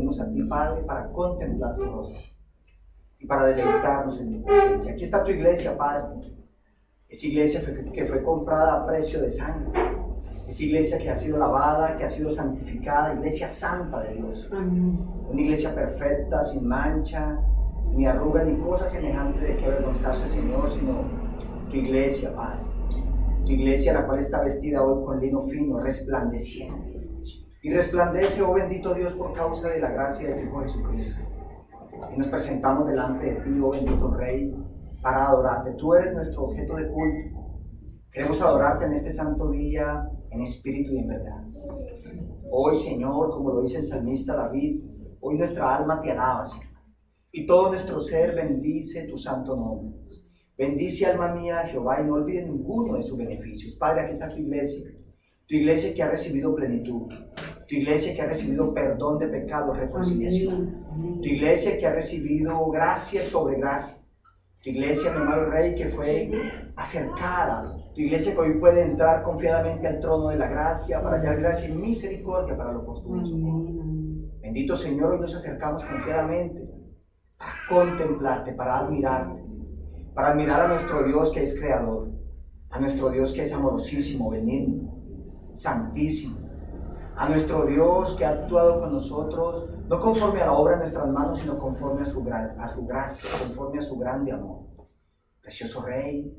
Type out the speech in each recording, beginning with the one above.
venimos a ti, Padre, para contemplar tu rostro y para deleitarnos en tu presencia. Aquí está tu iglesia, Padre. Esa iglesia que fue comprada a precio de sangre. Esa iglesia que ha sido lavada, que ha sido santificada, iglesia santa de Dios. Una iglesia perfecta, sin mancha, ni arruga, ni cosa semejante de que avergonzarse, Señor, sino tu iglesia, Padre. Tu iglesia, la cual está vestida hoy con lino fino, resplandeciente. Y resplandece, oh bendito Dios, por causa de la gracia de tu Hijo Jesucristo. Y nos presentamos delante de ti, oh bendito Rey, para adorarte. Tú eres nuestro objeto de culto. Queremos adorarte en este santo día, en espíritu y en verdad. Hoy, Señor, como lo dice el salmista David, hoy nuestra alma te alaba, Señor. Y todo nuestro ser bendice tu santo nombre. Bendice, alma mía, a Jehová, y no olvide ninguno de sus beneficios. Padre, aquí está tu iglesia que ha recibido plenitud, tu iglesia que ha recibido perdón de pecados, reconciliación, tu iglesia que ha recibido gracia sobre gracia, tu iglesia, mi amado Rey, que fue acercada, tu iglesia que hoy puede entrar confiadamente al trono de la gracia para hallar gracia y misericordia para lo oportuno socorro. Bendito Señor, hoy nos acercamos confiadamente para contemplarte, para admirar a nuestro Dios que es creador, a nuestro Dios que es amorosísimo, benigno, santísimo, a nuestro Dios que ha actuado con nosotros, no conforme a la obra de nuestras manos, sino conforme a su gracia, conforme a su grande amor. Precioso Rey,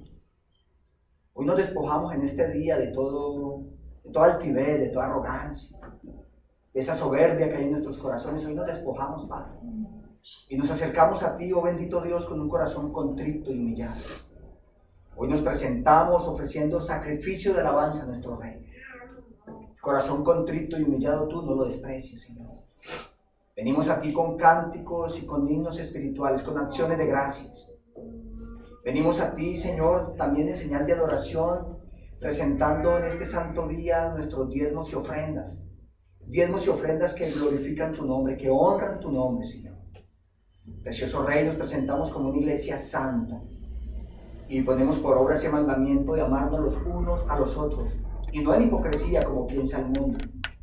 hoy nos despojamos en este día de toda altivez, de toda arrogancia, de esa soberbia que hay en nuestros corazones. Hoy nos despojamos, Padre, y nos acercamos a ti, oh bendito Dios, con un corazón contrito y humillado. Hoy nos presentamos ofreciendo sacrificio de alabanza a nuestro Rey. Corazón contrito y humillado, tú no lo desprecies, Señor. Venimos a ti con cánticos y con himnos espirituales, con acciones de gracias. Venimos a ti, Señor, también en señal de adoración, presentando en este santo día nuestros diezmos y ofrendas. Diezmos y ofrendas que glorifican tu nombre, que honran tu nombre, Señor. Precioso Rey, nos presentamos como una iglesia santa y ponemos por obra ese mandamiento de amarnos los unos a los otros, y no en hipocresía como piensa el mundo,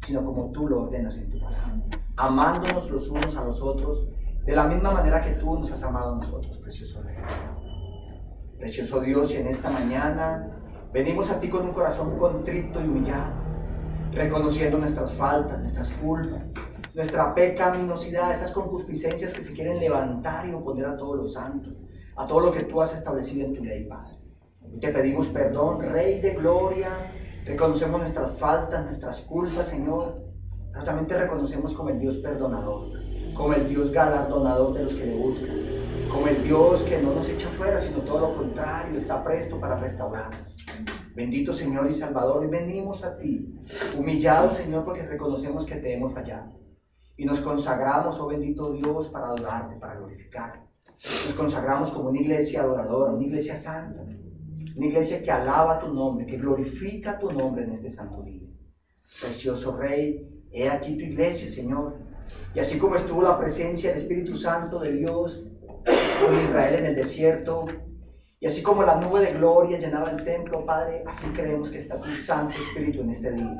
sino como tú lo ordenas en tu palabra, amándonos los unos a los otros de la misma manera que tú nos has amado a nosotros, precioso Rey. Precioso Dios, y en esta mañana venimos a ti con un corazón contrito y humillado, reconociendo nuestras faltas, nuestras culpas, nuestra pecaminosidad, esas concupiscencias que se quieren levantar y oponer a todo lo santo, a todo lo que tú has establecido en tu ley, Padre. Y te pedimos perdón, Rey de gloria. Reconocemos nuestras faltas, nuestras culpas, Señor, pero también te reconocemos como el Dios perdonador, como el Dios galardonador de los que le buscan, como el Dios que no nos echa fuera, sino todo lo contrario, está presto para restaurarnos. Bendito Señor y Salvador, hoy venimos a ti, humillados, Señor, porque reconocemos que te hemos fallado. Y nos consagramos, oh bendito Dios, para adorarte, para glorificarte. Nos consagramos como una iglesia adoradora, una iglesia santa, una iglesia que alaba tu nombre, que glorifica tu nombre en este santo día. Precioso Rey, he aquí tu iglesia, Señor. Y así como estuvo la presencia del Espíritu Santo de Dios con Israel en el desierto, y así como la nube de gloria llenaba el templo, Padre, así creemos que está tu Santo Espíritu en este día,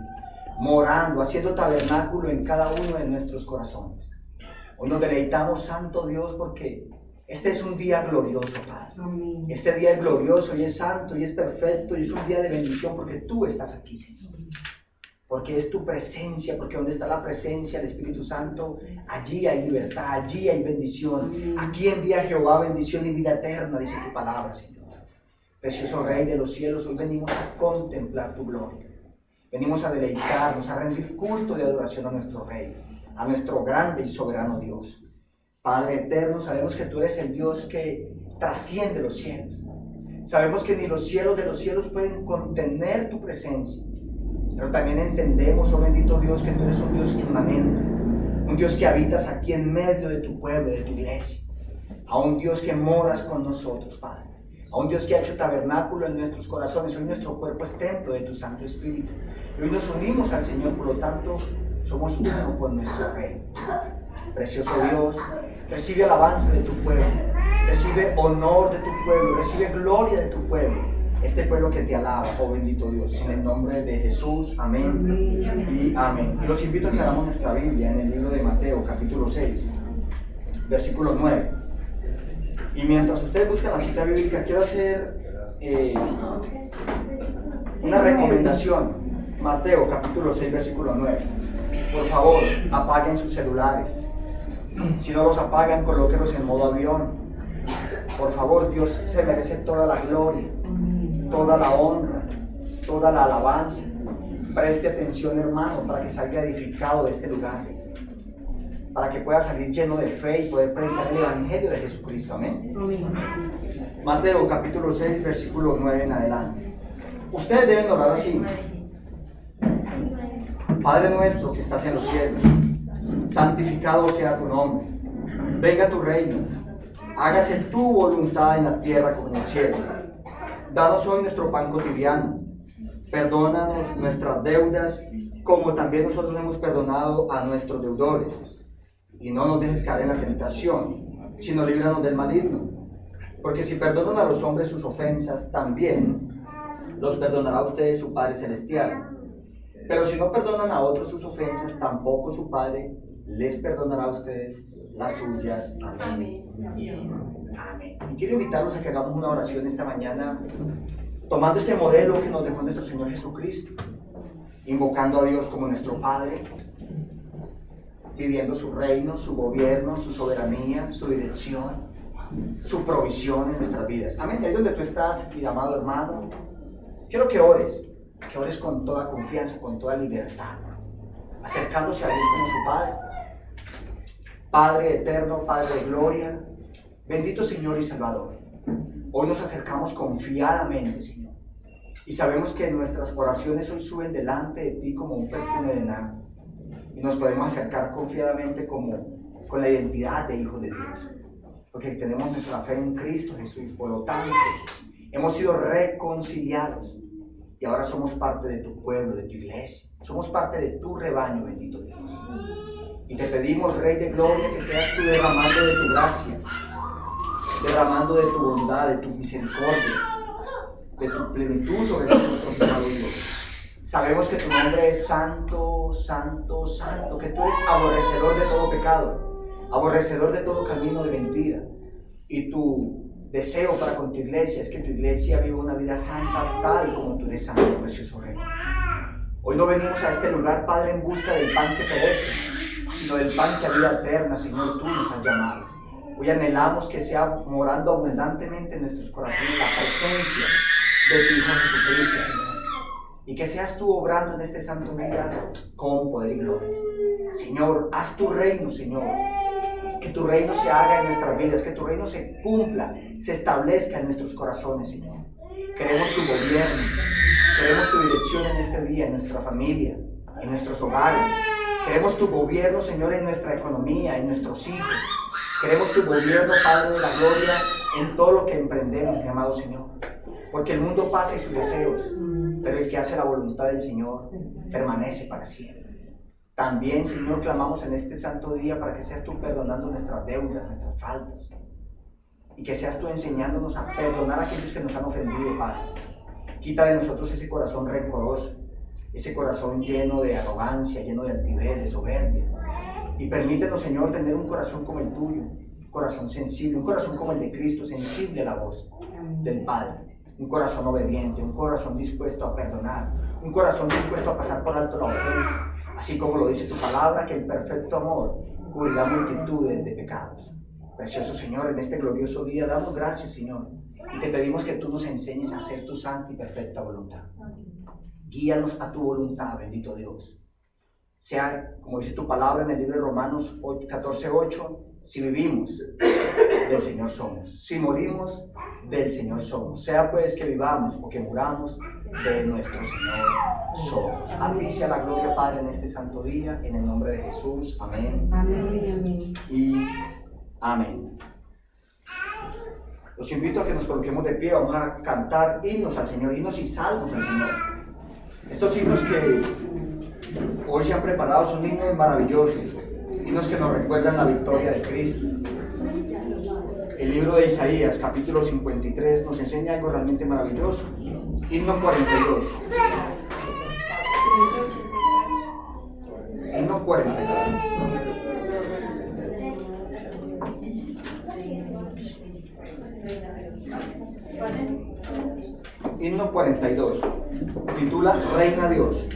morando, haciendo tabernáculo en cada uno de nuestros corazones. Hoy nos deleitamos, Santo Dios, porque este es un día glorioso, Padre. Amén. Este día es glorioso y es santo y es perfecto y es un día de bendición porque tú estás aquí, Señor. Porque es tu presencia, porque donde está la presencia del Espíritu Santo, allí hay libertad, allí hay bendición. Amén. Aquí envía Jehová bendición y vida eterna, dice tu palabra, Señor. Precioso Rey de los cielos, hoy venimos a contemplar tu gloria. Venimos a deleitarnos, a rendir culto de adoración a nuestro Rey, a nuestro grande y soberano Dios. Padre eterno, sabemos que tú eres el Dios que trasciende los cielos. Sabemos que ni los cielos de los cielos pueden contener tu presencia. Pero también entendemos, oh bendito Dios, que tú eres un Dios inmanente, un Dios que habitas aquí en medio de tu pueblo, de tu iglesia, a un Dios que moras con nosotros, Padre, a un Dios que ha hecho tabernáculo en nuestros corazones. Hoy nuestro cuerpo es templo de tu Santo Espíritu. Y hoy nos unimos al Señor, por lo tanto, somos uno con nuestro Rey. Precioso Dios, recibe alabanza de tu pueblo, recibe honor de tu pueblo, recibe gloria de tu pueblo. este pueblo que te alaba, oh bendito Dios, en el nombre de Jesús, amén y amén. Y los invito a que abramos nuestra Biblia en el libro de Mateo, capítulo 6, versículo 9. Y mientras ustedes buscan la cita bíblica, quiero hacer una recomendación. Mateo, capítulo 6, versículo 9. Por favor, apaguen sus celulares. Si no los apagan, colóquenlos en modo avión. Por favor, Dios se merece toda la gloria, toda la honra, toda la alabanza. Preste atención, hermano, para que salga edificado de este lugar, para que pueda salir lleno de fe y poder predicar el Evangelio de Jesucristo. Amén. Mateo capítulo 6, versículo 9 en adelante. Ustedes deben orar así: Padre nuestro que estás en los cielos, santificado sea tu nombre. Venga tu reino. Hágase tu voluntad en la tierra como en el cielo. Danos hoy nuestro pan cotidiano. Perdónanos nuestras deudas, como también nosotros hemos perdonado a nuestros deudores. Y no nos dejes caer en la tentación, sino líbranos del maligno. Porque si perdonan a los hombres sus ofensas, también los perdonará a ustedes su Padre Celestial. Pero si no perdonan a otros sus ofensas, tampoco su Padre les perdonará a ustedes las suyas. Amén. Amén. Y quiero invitarlos a que hagamos una oración esta mañana, tomando este modelo que nos dejó nuestro Señor Jesucristo, invocando a Dios como nuestro Padre, viviendo su reino, su gobierno, su soberanía, su dirección, su provisión en nuestras vidas. Amén. Y ahí donde tú estás, mi amado hermano, quiero que ores con toda confianza, con toda libertad, acercándose a Dios como su Padre. Padre eterno, Padre de gloria, bendito Señor y Salvador. Hoy nos acercamos confiadamente, Señor, y sabemos que nuestras oraciones hoy suben delante de ti como un perfume de nada, y nos podemos acercar confiadamente con la identidad de hijos de Dios, porque tenemos nuestra fe en Cristo Jesús. Por lo tanto, hemos sido reconciliados y ahora somos parte de tu pueblo, de tu iglesia, somos parte de tu rebaño, bendito Dios. Y te pedimos, Rey de Gloria, que seas tú derramando de tu gracia, derramando de tu bondad, de tu misericordia, de tu plenitud sobre nosotros, amado Dios. Sabemos que tu nombre es santo, santo, santo, que tú eres aborrecedor de todo pecado, aborrecedor de todo camino de mentira. Y tu deseo para con tu iglesia es que tu iglesia viva una vida santa tal como tú eres santo, precioso Rey. Hoy no venimos a este lugar, Padre, en busca del pan que perece, sino del pan que a vida eterna, Señor, tú nos has llamado. Hoy anhelamos que sea morando abundantemente en nuestros corazones la presencia de tu Hijo Jesucristo, Señor. Y que seas tú obrando en este santo día con poder y gloria. Señor, haz tu reino, Señor. Que tu reino se haga en nuestras vidas, que tu reino se cumpla, se establezca en nuestros corazones, Señor. Queremos tu gobierno, queremos tu dirección en este día, en nuestra familia, en nuestros hogares. Queremos tu gobierno, Señor, en nuestra economía, en nuestros hijos. Queremos tu gobierno, Padre de la gloria, en todo lo que emprendemos, mi amado Señor. Porque el mundo pasa y sus deseos, pero el que hace la voluntad del Señor permanece para siempre. También, Señor, clamamos en este santo día para que seas tú perdonando nuestras deudas, nuestras faltas. Y que seas tú enseñándonos a perdonar a aquellos que nos han ofendido, Padre. Quita de nosotros ese corazón rencoroso, ese corazón lleno de arrogancia, lleno de altivez, de soberbia. Y permítenos, Señor, tener un corazón como el tuyo, un corazón sensible, un corazón como el de Cristo, sensible a la voz del Padre. Un corazón obediente, un corazón dispuesto a perdonar, un corazón dispuesto a pasar por alto la ofensa. Así como lo dice tu palabra, que el perfecto amor cubrirá multitudes de pecados. Precioso Señor, en este glorioso día damos gracias, Señor, y te pedimos que tú nos enseñes a hacer tu santa y perfecta voluntad. Guíanos a tu voluntad, bendito Dios. Sea, como dice tu palabra en el libro de Romanos 14:8, si vivimos, del Señor somos. Si morimos, del Señor somos. Sea pues que vivamos o que muramos, de nuestro Señor somos. A ti sea la gloria, Padre, en este santo día, en el nombre de Jesús. Amén. Amén. Y amén. Los invito a que nos coloquemos de pie. Vamos a cantar himnos al Señor, himnos y salmos al Señor. Estos himnos que hoy se han preparado son himnos maravillosos, himnos que nos recuerdan la victoria de Cristo. El libro de Isaías, capítulo 53, nos enseña algo realmente maravilloso. Himno 42. Himno 42. Himno 42. Titula Reina Dios.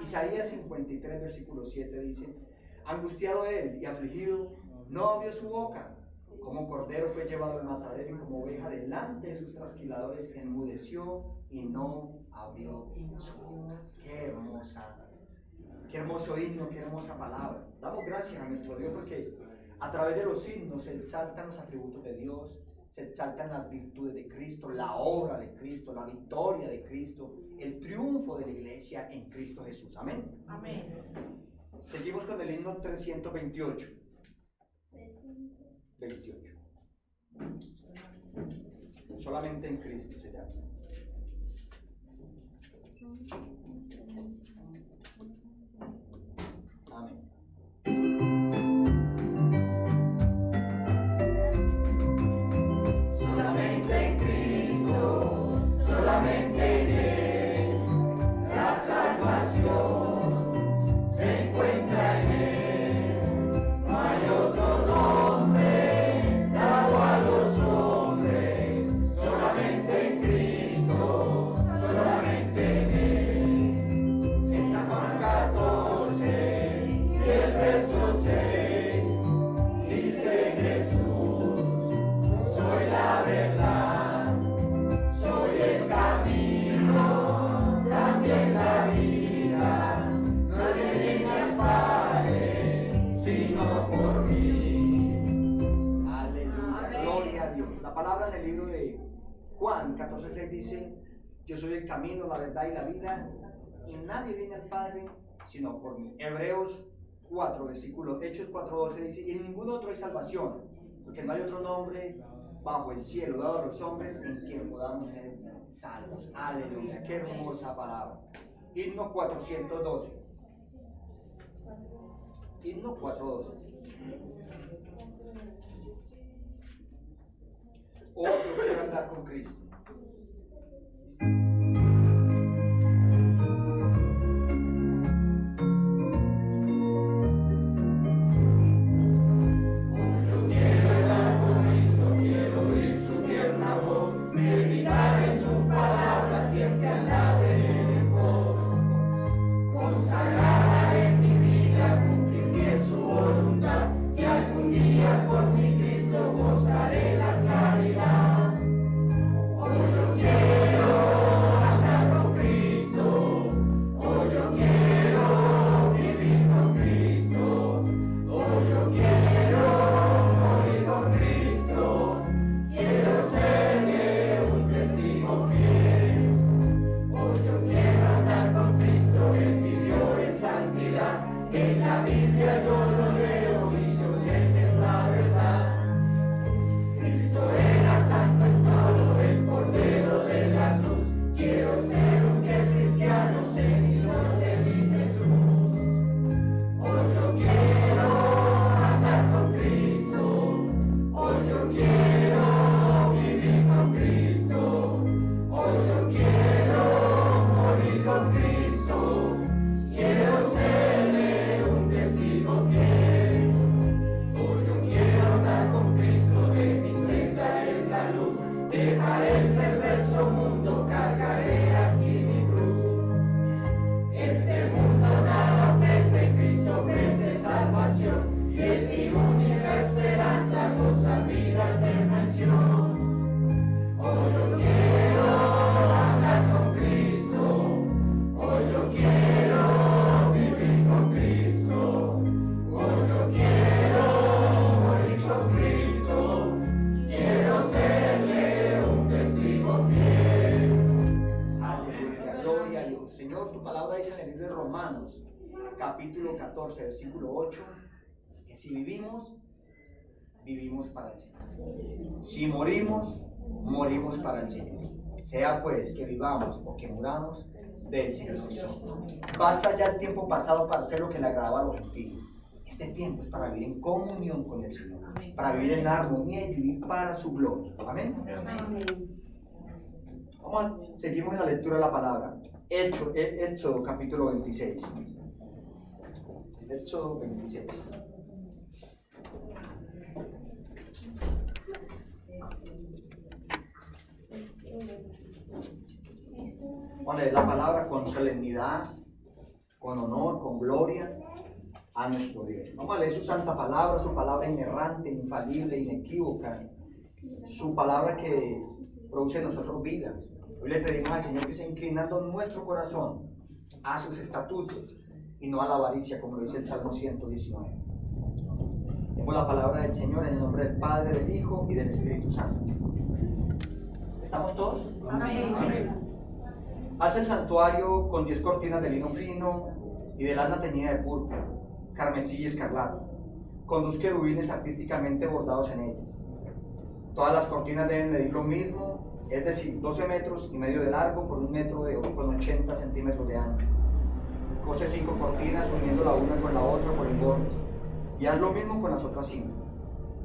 Isaías 53, versículo 7 dice: angustiado él y afligido, no abrió su boca. Como cordero fue llevado al matadero y como oveja delante de sus trasquiladores enmudeció y no abrió su boca. Qué hermoso himno, qué hermosa palabra. Damos gracias a nuestro Dios porque a través de los himnos se exaltan los atributos de Dios, se exaltan las virtudes de Cristo, la obra de Cristo, la victoria de Cristo, el triunfo de la iglesia en Cristo Jesús. Amén. Amén. Seguimos con el himno 328. 28. Solamente en Cristo se llama. Amén. Solamente en Cristo, solamente en Él, la salvación se encuentra en Él. No hay otro nombre dado a los hombres, solamente en Cristo, solamente en Él. La palabra en el libro de Juan 14:6 dice: yo soy el camino, la verdad y la vida, y nadie viene al Padre sino por mí. Hebreos 4, versículo, Hechos 4:12 dice: y en ningún otro hay salvación, porque no hay otro nombre bajo el cielo dado a los hombres en quien podamos ser salvos. Aleluya, qué hermosa palabra. Himno 412. Himno 412. Oh, yo quiero andar con Cristo. Meditar en su palabra, siempre andar en pos, consagrada en mi vida, cumplir fiel su voluntad, y algún día con mi Cristo gozaré la claridad. Hoy yo quiero andar con Cristo, hoy yo quiero vivir con Cristo, hoy yo quiero morir con Cristo, quiero serle testigo fiel. Hoy yo quiero andar con Cristo, Él vivió en santidad. En la Biblia yo lo leo y yo sé que es la verdad. Cristo era santo en todo, el Cordero de la cruz. Quiero ser un fiel cristiano, seguidor de mi Jesús. Hoy yo quiero andar con Cristo, hoy yo quiero vivir con Cristo, hoy yo quiero morir con Cristo, quiero serle un testigo fiel. Hoy yo quiero andar con Cristo, de mis sendas es la luz, dejaré el perverso mundo, cargaré aquí mi cruz. Este mundo nada ofrece, Cristo ofrece salvación, y es mi única esperanza, gozar vida eterna en Sion. Hoy yo quiero andar con Cristo, hoy yo quiero vivir con Cristo, hoy yo quiero morir con Cristo, quiero serle un testigo fiel. Aleluya, gloria a Dios. Señor, tu palabra dice en el libro de Romanos, capítulo 14, versículo 8, que si vivimos, vivimos para el Señor. Si morimos, morimos para el Señor. Sea pues que vivamos o que muramos, del Señor somos. Basta ya el tiempo pasado para hacer lo que le agradaba a los gentiles. Este tiempo es para vivir en comunión con el Señor, para vivir en armonía y vivir para su gloria. Amén. Seguimos en la lectura de la palabra. Éxodo capítulo 26. Éxodo 26. Vamos a leer la palabra con solemnidad, con honor, con gloria a nuestro Dios. Vamos a leer su santa palabra, su palabra inerrante, infalible, inequívoca, su palabra que produce en nosotros vida. Hoy le pedimos al Señor que sea inclinando nuestro corazón a sus estatutos y no a la avaricia, como lo dice el Salmo 119. Tenemos la palabra del Señor en el nombre del Padre, del Hijo y del Espíritu Santo. ¿Estamos todos? Amén. Amén. Hace el santuario con 10 cortinas de lino fino y de lana teñida de púrpura, carmesí y escarlata, con 2 querubines artísticamente bordados en ellas. Todas las cortinas deben medir lo mismo, es decir, 12 metros y medio de largo por 1 metro con 80 centímetros de ancho. Cose 5 cortinas uniendo la una con la otra por el borde, y haz lo mismo con las otras 5.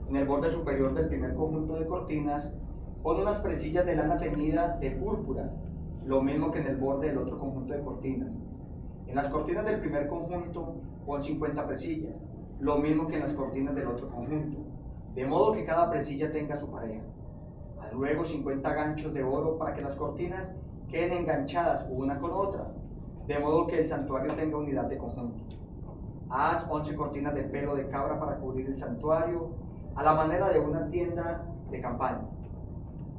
En el borde superior del primer conjunto de cortinas, pon unas presillas de lana teñida de púrpura, lo mismo que en el borde del otro conjunto de cortinas. En las cortinas del primer conjunto, pon 50 presillas, lo mismo que en las cortinas del otro conjunto, de modo que cada presilla tenga su pareja. Haz luego 50 ganchos de oro para que las cortinas queden enganchadas una con otra, de modo que el santuario tenga unidad de conjunto. Haz 11 cortinas de pelo de cabra para cubrir el santuario, a la manera de una tienda de campaña.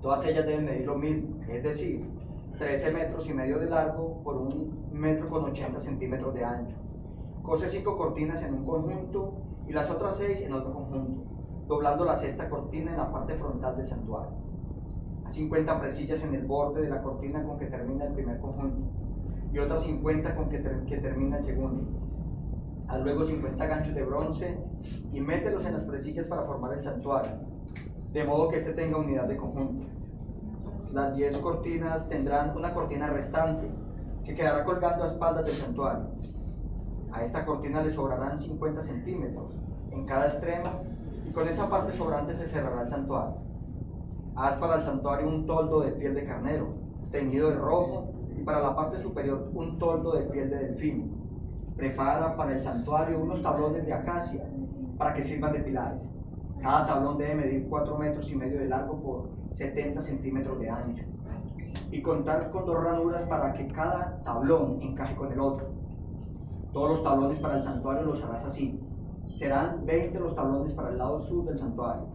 Todas ellas deben medir lo mismo, es decir, 13 metros y medio de largo por 1 metro con 80 centímetros de ancho. Cose 5 cortinas en un conjunto y las otras 6 en otro conjunto. doblando la sexta cortina en la parte frontal del santuario. Haz 50 presillas en el borde de la cortina con que termina el primer conjunto y otras 50 con que termina el segundo. Haz luego 50 ganchos de bronce y mételos en las presillas para formar el santuario, de modo que éste tenga unidad de conjunto. Las 10 cortinas tendrán una cortina restante que quedará colgando a espaldas del santuario. A esta cortina le sobrarán 50 centímetros en cada extremo y con esa parte sobrante se cerrará el santuario. Haz para el santuario un toldo de piel de carnero, teñido de rojo, y para la parte superior un toldo de piel de delfín. Prepara para el santuario unos tablones de acacia para que sirvan de pilares. Cada tablón debe medir 4,5 metros de largo por 70 centímetros de ancho y contar con 2 ranuras para que cada tablón encaje con el otro. Todos los tablones para el santuario los harás así. Serán 20 los tablones para el lado sur del santuario.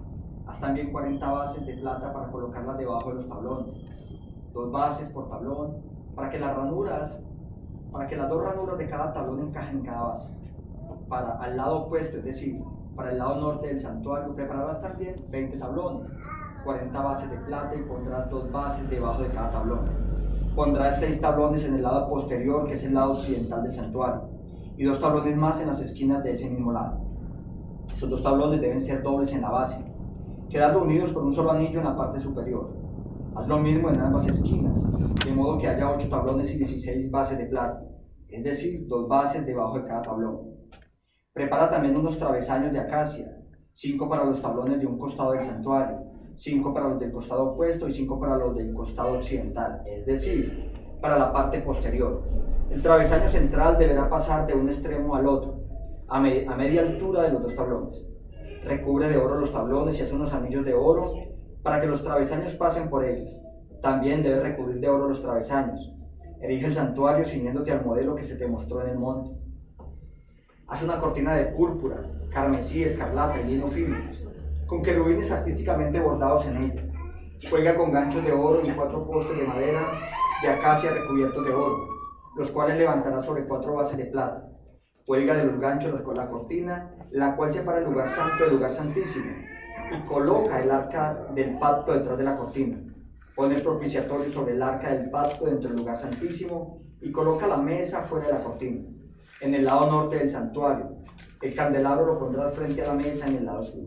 Haz también 40 bases de plata para colocarlas debajo de los tablones. 2 bases por tablón, para que las 2 ranuras de cada tablón encajen en cada base. Para al lado opuesto, es decir, para el lado norte del santuario, prepararás también 20 tablones, 40 bases de plata y pondrás 2 bases debajo de cada tablón. Pondrás 6 tablones en el lado posterior, que es el lado occidental del santuario, y 2 tablones más en las esquinas de ese mismo lado. Esos 2 tablones deben ser dobles en la base, quedando unidos por un solo anillo en la parte superior. Haz lo mismo en ambas esquinas, de modo que haya 8 tablones y 16 bases de plata, es decir, 2 bases debajo de cada tablón. Prepara también unos travesaños de acacia, 5 para los tablones de un costado del santuario, 5 para los del costado opuesto y 5 para los del costado occidental, es decir, para la parte posterior. El travesaño central deberá pasar de un extremo al otro, a media altura de los 2 tablones. Recubre de oro los tablones y hace unos anillos de oro para que los travesaños pasen por ellos. También debes recubrir de oro los travesaños. Erige el santuario ciñéndote al modelo que se te mostró en el monte. Haz una cortina de púrpura, carmesí, escarlata y lino fino, con querubines artísticamente bordados en ella. Cuelga con ganchos de oro y 4 postes de madera de acacia recubiertos de oro, los cuales levantarás sobre 4 bases de plata. Cuelga de los ganchos con la cortina, la cual separa el lugar santo del lugar santísimo, y coloca el arca del pacto detrás de la cortina. Pone el propiciatorio sobre el arca del pacto dentro del lugar santísimo y coloca la mesa fuera de la cortina, en el lado norte del santuario. El candelabro lo pondrás frente a la mesa en el lado sur.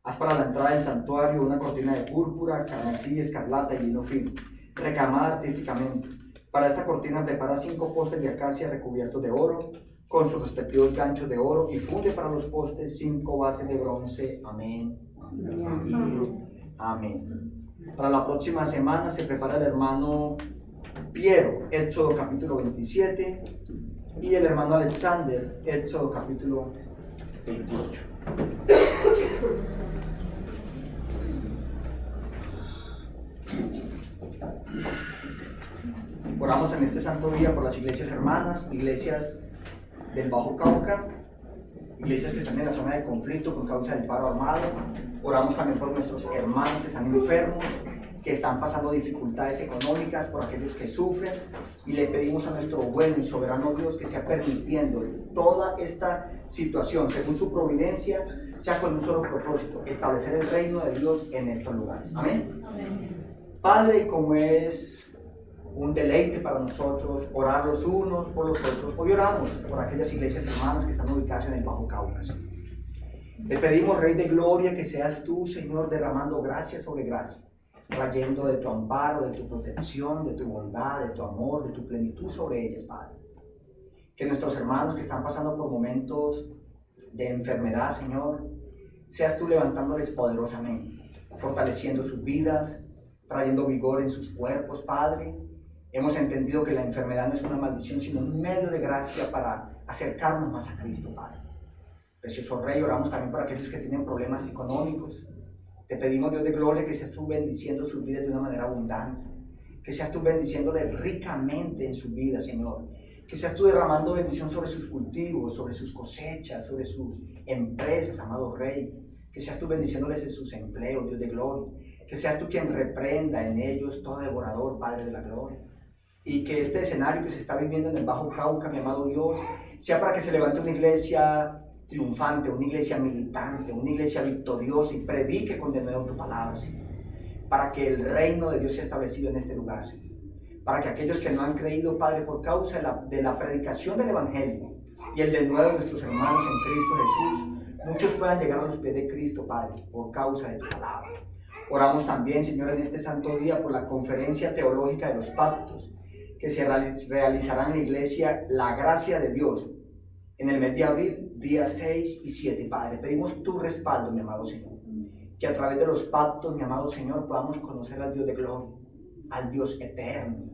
Haz para la entrada del santuario una cortina de púrpura, carmesí, escarlata y lino fino, recamada artísticamente. Para esta cortina prepara 5 postes de acacia recubiertos de oro, con sus respectivos ganchos de oro, y funde para los postes 5 bases de bronce. Amén. Amén. Para la próxima semana se prepara el hermano Piero, Éxodo capítulo 27, y el hermano Alexander, Éxodo capítulo 28. Oramos en este santo día por las iglesias hermanas, iglesias del Bajo Cauca, iglesias que están en la zona de conflicto por causa del paro armado. Oramos también por nuestros hermanos que están enfermos, que están pasando dificultades económicas, por aquellos que sufren, y le pedimos a nuestro bueno y soberano Dios que sea permitiendo toda esta situación, según su providencia, sea con un solo propósito: establecer el reino de Dios en estos lugares. Amén. Amén. Padre, como es un deleite para nosotros orar los unos por los otros, hoy oramos por aquellas iglesias hermanas que están ubicadas en el Bajo Cauca. Te pedimos, Rey de Gloria, que seas tú, Señor, derramando gracia sobre gracia, trayendo de tu amparo, de tu protección, de tu bondad, de tu amor, de tu plenitud sobre ellas, Padre. Que nuestros hermanos que están pasando por momentos de enfermedad, Señor, seas tú levantándoles poderosamente, fortaleciendo sus vidas, trayendo vigor en sus cuerpos, Padre. Hemos entendido que la enfermedad no es una maldición, sino un medio de gracia para acercarnos más a Cristo, Padre. Precioso Rey, oramos también por aquellos que tienen problemas económicos. Te pedimos, Dios de gloria, que seas tú bendiciendo sus vidas de una manera abundante, que seas tú bendiciéndoles ricamente en sus vidas, Señor, que seas tú derramando bendición sobre sus cultivos, sobre sus cosechas, sobre sus empresas, amado Rey, que seas tú bendiciéndoles en sus empleos, Dios de gloria, que seas tú quien reprenda en ellos todo devorador, Padre de la gloria, y que este escenario que se está viviendo en el Bajo Cauca, mi amado Dios, sea para que se levante una iglesia triunfante, una iglesia militante, una iglesia victoriosa y predique con denuedo tu palabra, Señor. Para que el reino de Dios sea establecido en este lugar, Señor. Para que aquellos que no han creído, Padre, por causa de la predicación del Evangelio y el denuedo de nuestros hermanos en Cristo Jesús, muchos puedan llegar a los pies de Cristo, Padre, por causa de tu palabra. Oramos también, Señor, en este santo día por la conferencia teológica de los pactos que se realizará en la iglesia La Gracia de Dios en el mes de abril, días 6 y 7. Padre, pedimos tu respaldo, mi amado Señor, que a través de los pactos, mi amado Señor, podamos conocer al Dios de gloria, al Dios eterno,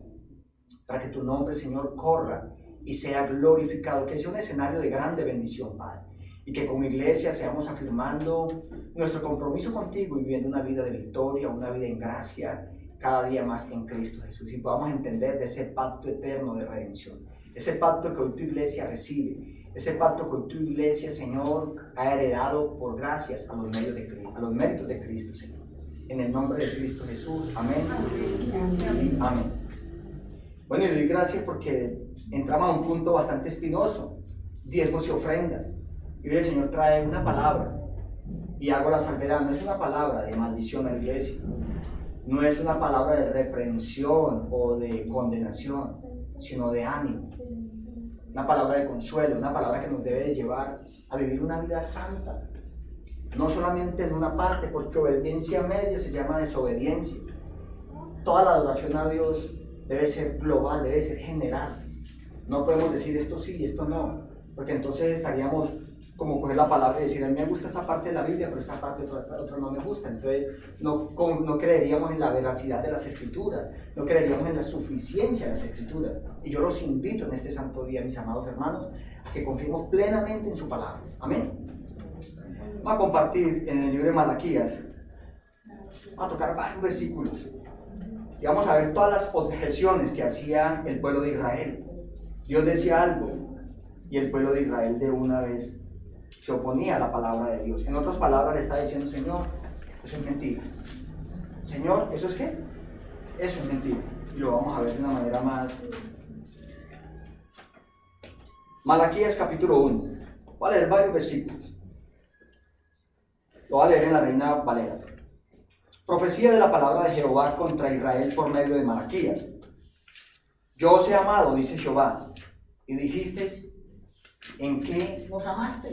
para que tu nombre, Señor, corra y sea glorificado, que sea un escenario de grande bendición, Padre, y que como iglesia seamos afirmando nuestro compromiso contigo y viviendo una vida de victoria, una vida en gracia, cada día más en Cristo Jesús, y podamos entender de ese pacto eterno de redención, ese pacto que hoy tu iglesia recibe, ese pacto que hoy tu iglesia, Señor, ha heredado por gracias a los méritos de Cristo, Señor. En el nombre de Cristo Jesús, amén. Amén. Bueno, y le doy gracias porque entramos a un punto bastante espinoso, diezmos y ofrendas. Y hoy el Señor trae una palabra, y hago la salvedad, no es una palabra de maldición a la iglesia, no es una palabra de reprensión o de condenación, sino de ánimo, una palabra de consuelo, una palabra que nos debe llevar a vivir una vida santa, no solamente en una parte, porque obediencia media se llama desobediencia. Toda la adoración a Dios debe ser global, debe ser general. No podemos decir esto sí y esto no, porque entonces estaríamos como coger la palabra y decir, a mí me gusta esta parte de la Biblia, pero esta parte otra no me gusta. Entonces no creeríamos en la veracidad de las Escrituras, no creeríamos en la suficiencia de las Escrituras. Y yo los invito en este santo día, mis amados hermanos, a que confiemos plenamente en su palabra. Amén. Vamos a compartir en el libro de Malaquías, vamos a tocar varios versículos y vamos a ver todas las objeciones que hacía el pueblo de Israel. Dios decía algo y el pueblo de Israel de una vez se oponía a la palabra de Dios. En otras palabras le está diciendo, Señor, eso es mentira. Señor, ¿eso es qué? Eso es mentira. Y lo vamos a ver de una manera más. Malaquías capítulo 1. Voy a leer varios versículos. Lo voy a leer en la Reina Valera. Profecía de la palabra de Jehová contra Israel por medio de Malaquías. Yo os he amado, dice Jehová, y dijisteis, ¿en qué nos amaste?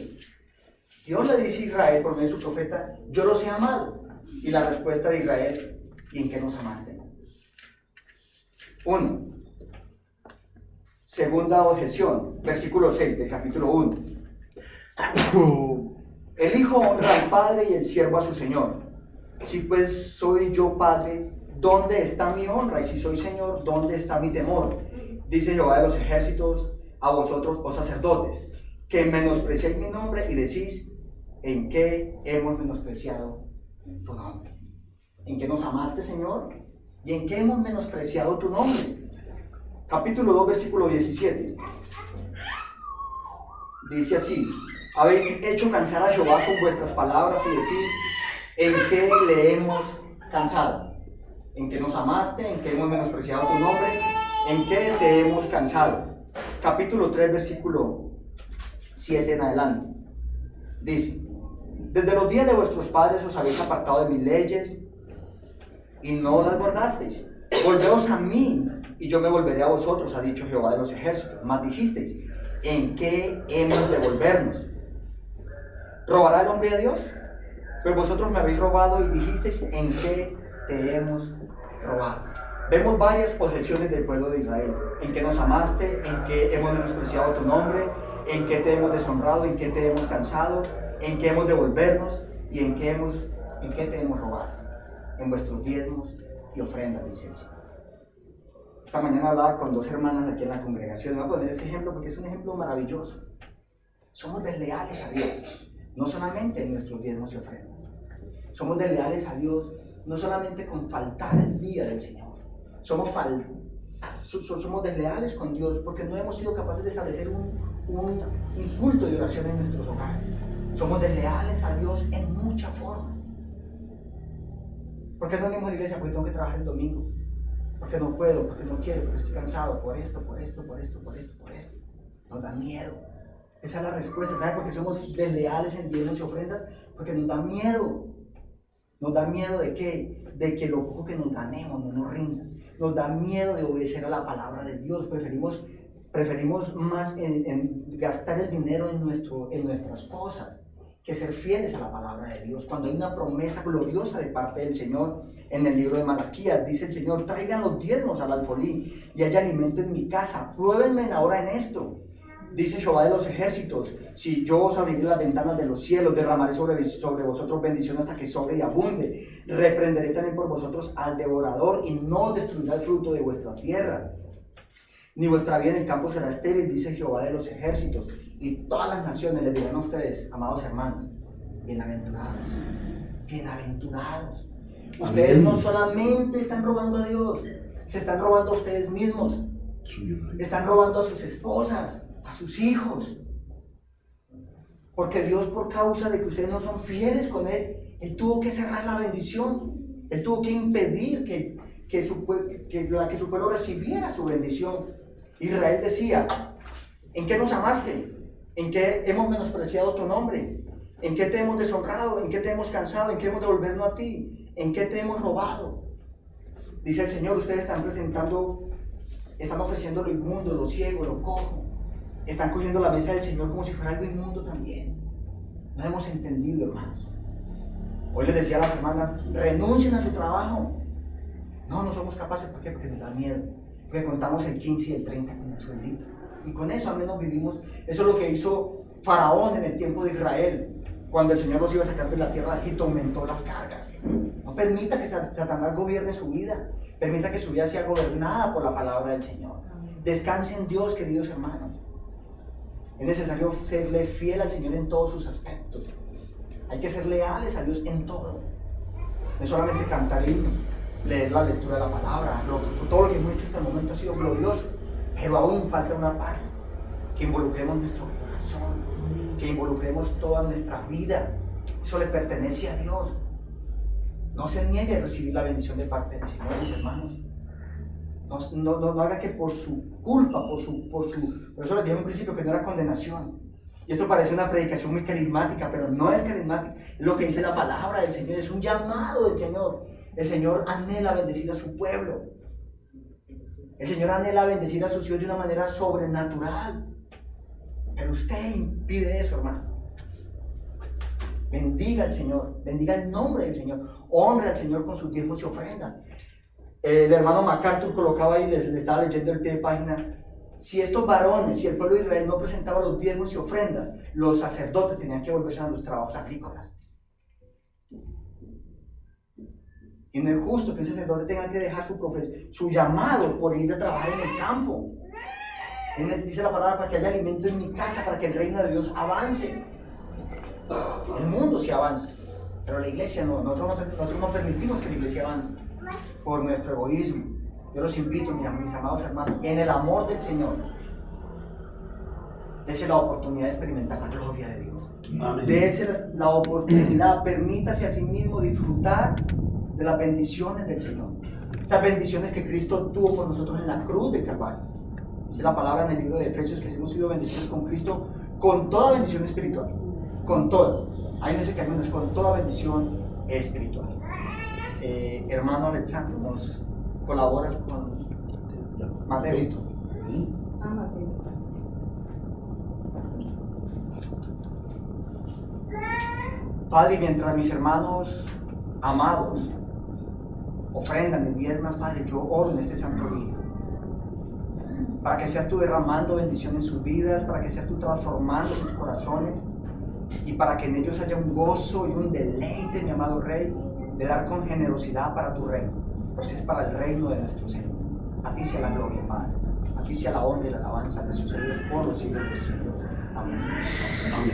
Dios le dice a Israel por medio de su profeta, yo los he amado. Y la respuesta de Israel, ¿y en qué nos amaste? 1. Segunda objeción, versículo 6 del capítulo 1. El hijo honra al padre y el siervo a su señor. Si pues soy yo padre, ¿dónde está mi honra? Y si soy señor, ¿dónde está mi temor? Dice Jehová de los ejércitos a vosotros, oh sacerdotes, que menospreciáis mi nombre y decís, ¿en qué hemos menospreciado tu nombre? ¿En qué nos amaste, Señor? ¿Y en qué hemos menospreciado tu nombre? Capítulo 2, versículo 17. Dice así, habéis hecho cansar a Jehová con vuestras palabras y decís, ¿en qué le hemos cansado? ¿En qué nos amaste? ¿En qué hemos menospreciado tu nombre? ¿En qué te hemos cansado? Capítulo 3, versículo 7 en adelante. Dice, desde los días de vuestros padres os habéis apartado de mis leyes y no las guardasteis. Volveos a mí y yo me volveré a vosotros, ha dicho Jehová de los ejércitos. Mas dijisteis, ¿en qué hemos de volvernos? ¿Robará el hombre a Dios? Pues vosotros me habéis robado y dijisteis, ¿en qué te hemos robado? Vemos varias objeciones del pueblo de Israel. ¿En qué nos amaste? ¿En qué hemos menospreciado tu nombre? ¿En qué te hemos deshonrado? ¿En qué te hemos cansado? ¿En qué hemos de volvernos? ¿Y en qué te hemos robado? En vuestros diezmos y ofrendas, dice el Señor. Esta mañana hablaba con dos hermanas aquí en la congregación. Voy a poner ese ejemplo porque es un ejemplo maravilloso. Somos desleales a Dios, no solamente en nuestros diezmos y ofrendas. Somos desleales a Dios, no solamente con faltar el día del Señor. Somos desleales con Dios porque no hemos sido capaces de establecer un culto de oración en nuestros hogares. Somos desleales a Dios en muchas formas. ¿Por qué no venimos a la iglesia? Porque tengo que trabajar el domingo. Porque no puedo, porque no quiero, porque estoy cansado, por esto. Nos da miedo. Esa es la respuesta. ¿Sabe por qué somos desleales en diezmos y ofrendas? Porque nos da miedo. ¿Nos da miedo de qué? De que lo poco que nos ganemos no nos rinda. Nos da miedo de obedecer a la palabra de Dios. Preferimos más en gastar el dinero en nuestras cosas que ser fieles a la palabra de Dios. Cuando hay una promesa gloriosa de parte del Señor en el libro de Malaquías, dice el Señor: traigan los diezmos al alfolí y haya alimento en mi casa. Pruébenme ahora en esto. Dice Jehová de los ejércitos: si yo os abriré las ventanas de los cielos, derramaré sobre vosotros bendición hasta que sobre y abunde. Reprenderé también por vosotros al devorador y no destruirá el fruto de vuestra tierra. Ni vuestra vida en el campo será estéril, dice Jehová de los ejércitos. Y todas las naciones les dirán a ustedes, amados hermanos: bienaventurados, bienaventurados. Ustedes no solamente están robando a Dios, se están robando a ustedes mismos. Están robando a sus esposas, a sus hijos. Porque Dios, por causa de que ustedes no son fieles con Él, Él tuvo que cerrar la bendición. Él tuvo que impedir que su pueblo recibiera su bendición. Israel decía: ¿en qué nos amaste? ¿En qué hemos menospreciado tu nombre? ¿En qué te hemos deshonrado? ¿En qué te hemos cansado? ¿En qué hemos de volvernos a ti? ¿En qué te hemos robado? Dice el Señor: ustedes están ofreciendo lo inmundo, lo ciego, lo cojo. Están cogiendo la mesa del Señor como si fuera algo inmundo también. No hemos entendido, hermanos. Hoy les decía a las hermanas: renuncien a su trabajo. No somos capaces. ¿Por qué? Porque nos da miedo. Porque contamos el 15 y el 30 con el sueldito. Y con eso al menos vivimos. Eso es lo que hizo Faraón en el tiempo de Israel. Cuando el Señor los iba a sacar de la tierra de Egipto, aumentó las cargas. No permita que Satanás gobierne su vida. Permita que su vida sea gobernada por la palabra del Señor. Descanse en Dios, queridos hermanos. Es necesario serle fiel al Señor en todos sus aspectos. Hay que ser leales a Dios en todo. No solamente cantar himnos, leer la lectura de la palabra. Todo lo que hemos hecho hasta el momento ha sido glorioso. Pero aún falta una parte. Que involucremos nuestro corazón. Que involucremos toda nuestra vida. Eso le pertenece a Dios. No se niegue a recibir la bendición de parte del Señor, mis hermanos. No haga que por su culpa, por eso les dije en principio que no era condenación. Y esto parece una predicación muy carismática, pero no es carismática. Es lo que dice la palabra del Señor, es un llamado del Señor. El Señor anhela bendecir a su pueblo. El Señor anhela bendecir a sus hijos de una manera sobrenatural. Pero usted impide eso, hermano. Bendiga al Señor, bendiga el nombre del Señor, honre al Señor con sus diezmos y ofrendas. El hermano MacArthur colocaba ahí, le estaba leyendo el pie de página: si estos varones, si el pueblo de Israel no presentaba los diezmos y ofrendas, los sacerdotes tenían que volverse a los trabajos agrícolas. Y no es justo que un sacerdote tenga que dejar su llamado por ir a trabajar en el campo. Dice la palabra: para que haya alimento en mi casa, para que el reino de Dios avance. El mundo sí avanza, pero la iglesia no. Nosotros no permitimos que la iglesia avance por nuestro egoísmo. Yo los invito, mis amados hermanos, en el amor del Señor, dése la oportunidad de experimentar la gloria de Dios. Amén. Dése la oportunidad, permítase a sí mismo disfrutar de las bendiciones del Señor. Esas bendiciones que Cristo tuvo por nosotros en la cruz del Calvario. Dice la palabra en el libro de Efesios que hemos sido bendecidos con Cristo con toda bendición espiritual. Con todas. Ahí no dice que hay unos con toda bendición espiritual. Hermano Alexandro, ¿nos colaboras con Mateito? Padre, mientras mis hermanos amados ofrendan y diezmas, Padre, yo oro en este santo día para que seas tú derramando bendición en sus vidas, para que seas tú transformando sus corazones y para que en ellos haya un gozo y un deleite, mi amado Rey, de dar con generosidad para tu reino, porque es para el reino de nuestro Señor. A ti sea la gloria, Padre, a ti sea la honra y la alabanza de sus hijos por los siglos de los siglos. Amén. Amén.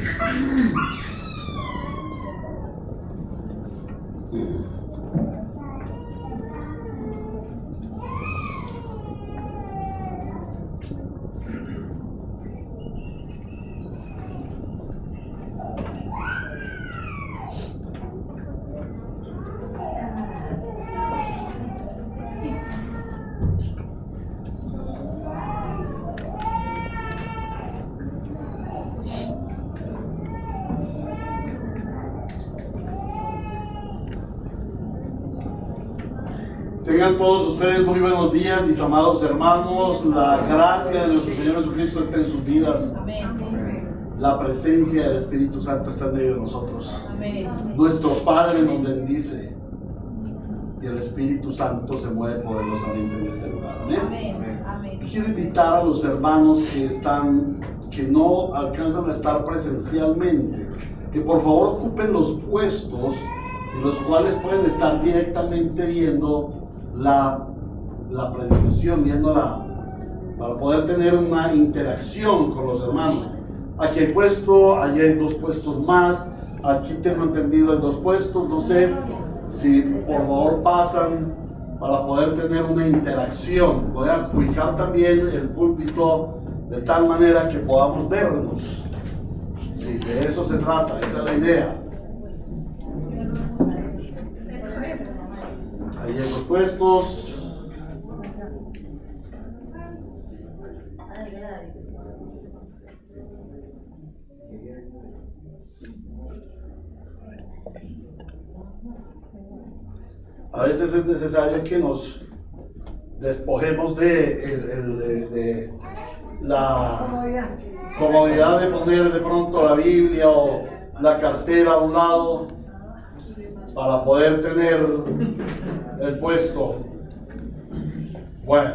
Tengan todos ustedes muy buenos días, mis amados hermanos. La gracia de nuestro Señor Jesucristo está en sus vidas. Amén. La presencia del Espíritu Santo está en medio de nosotros. Amén. Nuestro Padre nos bendice y el Espíritu Santo se mueve poderosamente en este lugar. Amén. Amén. Amén. Quiero invitar a los hermanos que no alcanzan a estar presencialmente, que por favor ocupen los puestos en los cuales pueden estar directamente viendo la predicación, para poder tener una interacción con los hermanos. Aquí hay puesto, allí hay 2 puestos más, aquí tengo entendido hay 2 puestos, no sé si por favor pasan para poder tener una interacción. Voy a ubicar también el púlpito de tal manera que podamos vernos. Sí, de eso se trata, esa es la idea. Ahí hay 2 puestos. A veces es necesario que nos despojemos de la comodidad de poner de pronto la Biblia o la cartera a un lado para poder tener el puesto. Bueno,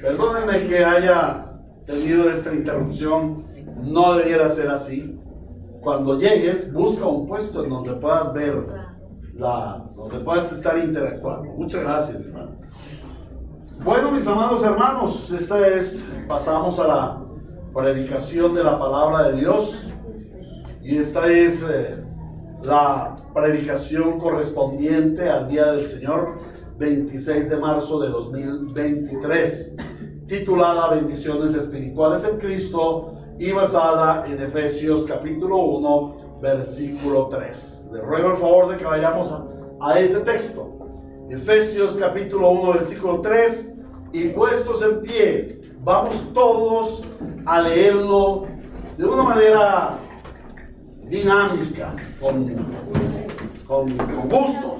perdónenme que haya tenido esta interrupción, no debiera ser así. Cuando llegues, busca un puesto en donde puedas ver donde puedas estar interactuando. Muchas gracias, mi hermano. Bueno, mis amados hermanos, pasamos a la predicación de la palabra de Dios, y esta es la predicación correspondiente al Día del Señor, 26 de marzo de 2023, titulada Bendiciones Espirituales en Cristo y basada en Efesios capítulo 1, versículo 3. Les ruego el favor de que vayamos a ese texto. Efesios capítulo 1, versículo 3, y puestos en pie, vamos todos a leerlo de una manera dinámica, con gusto.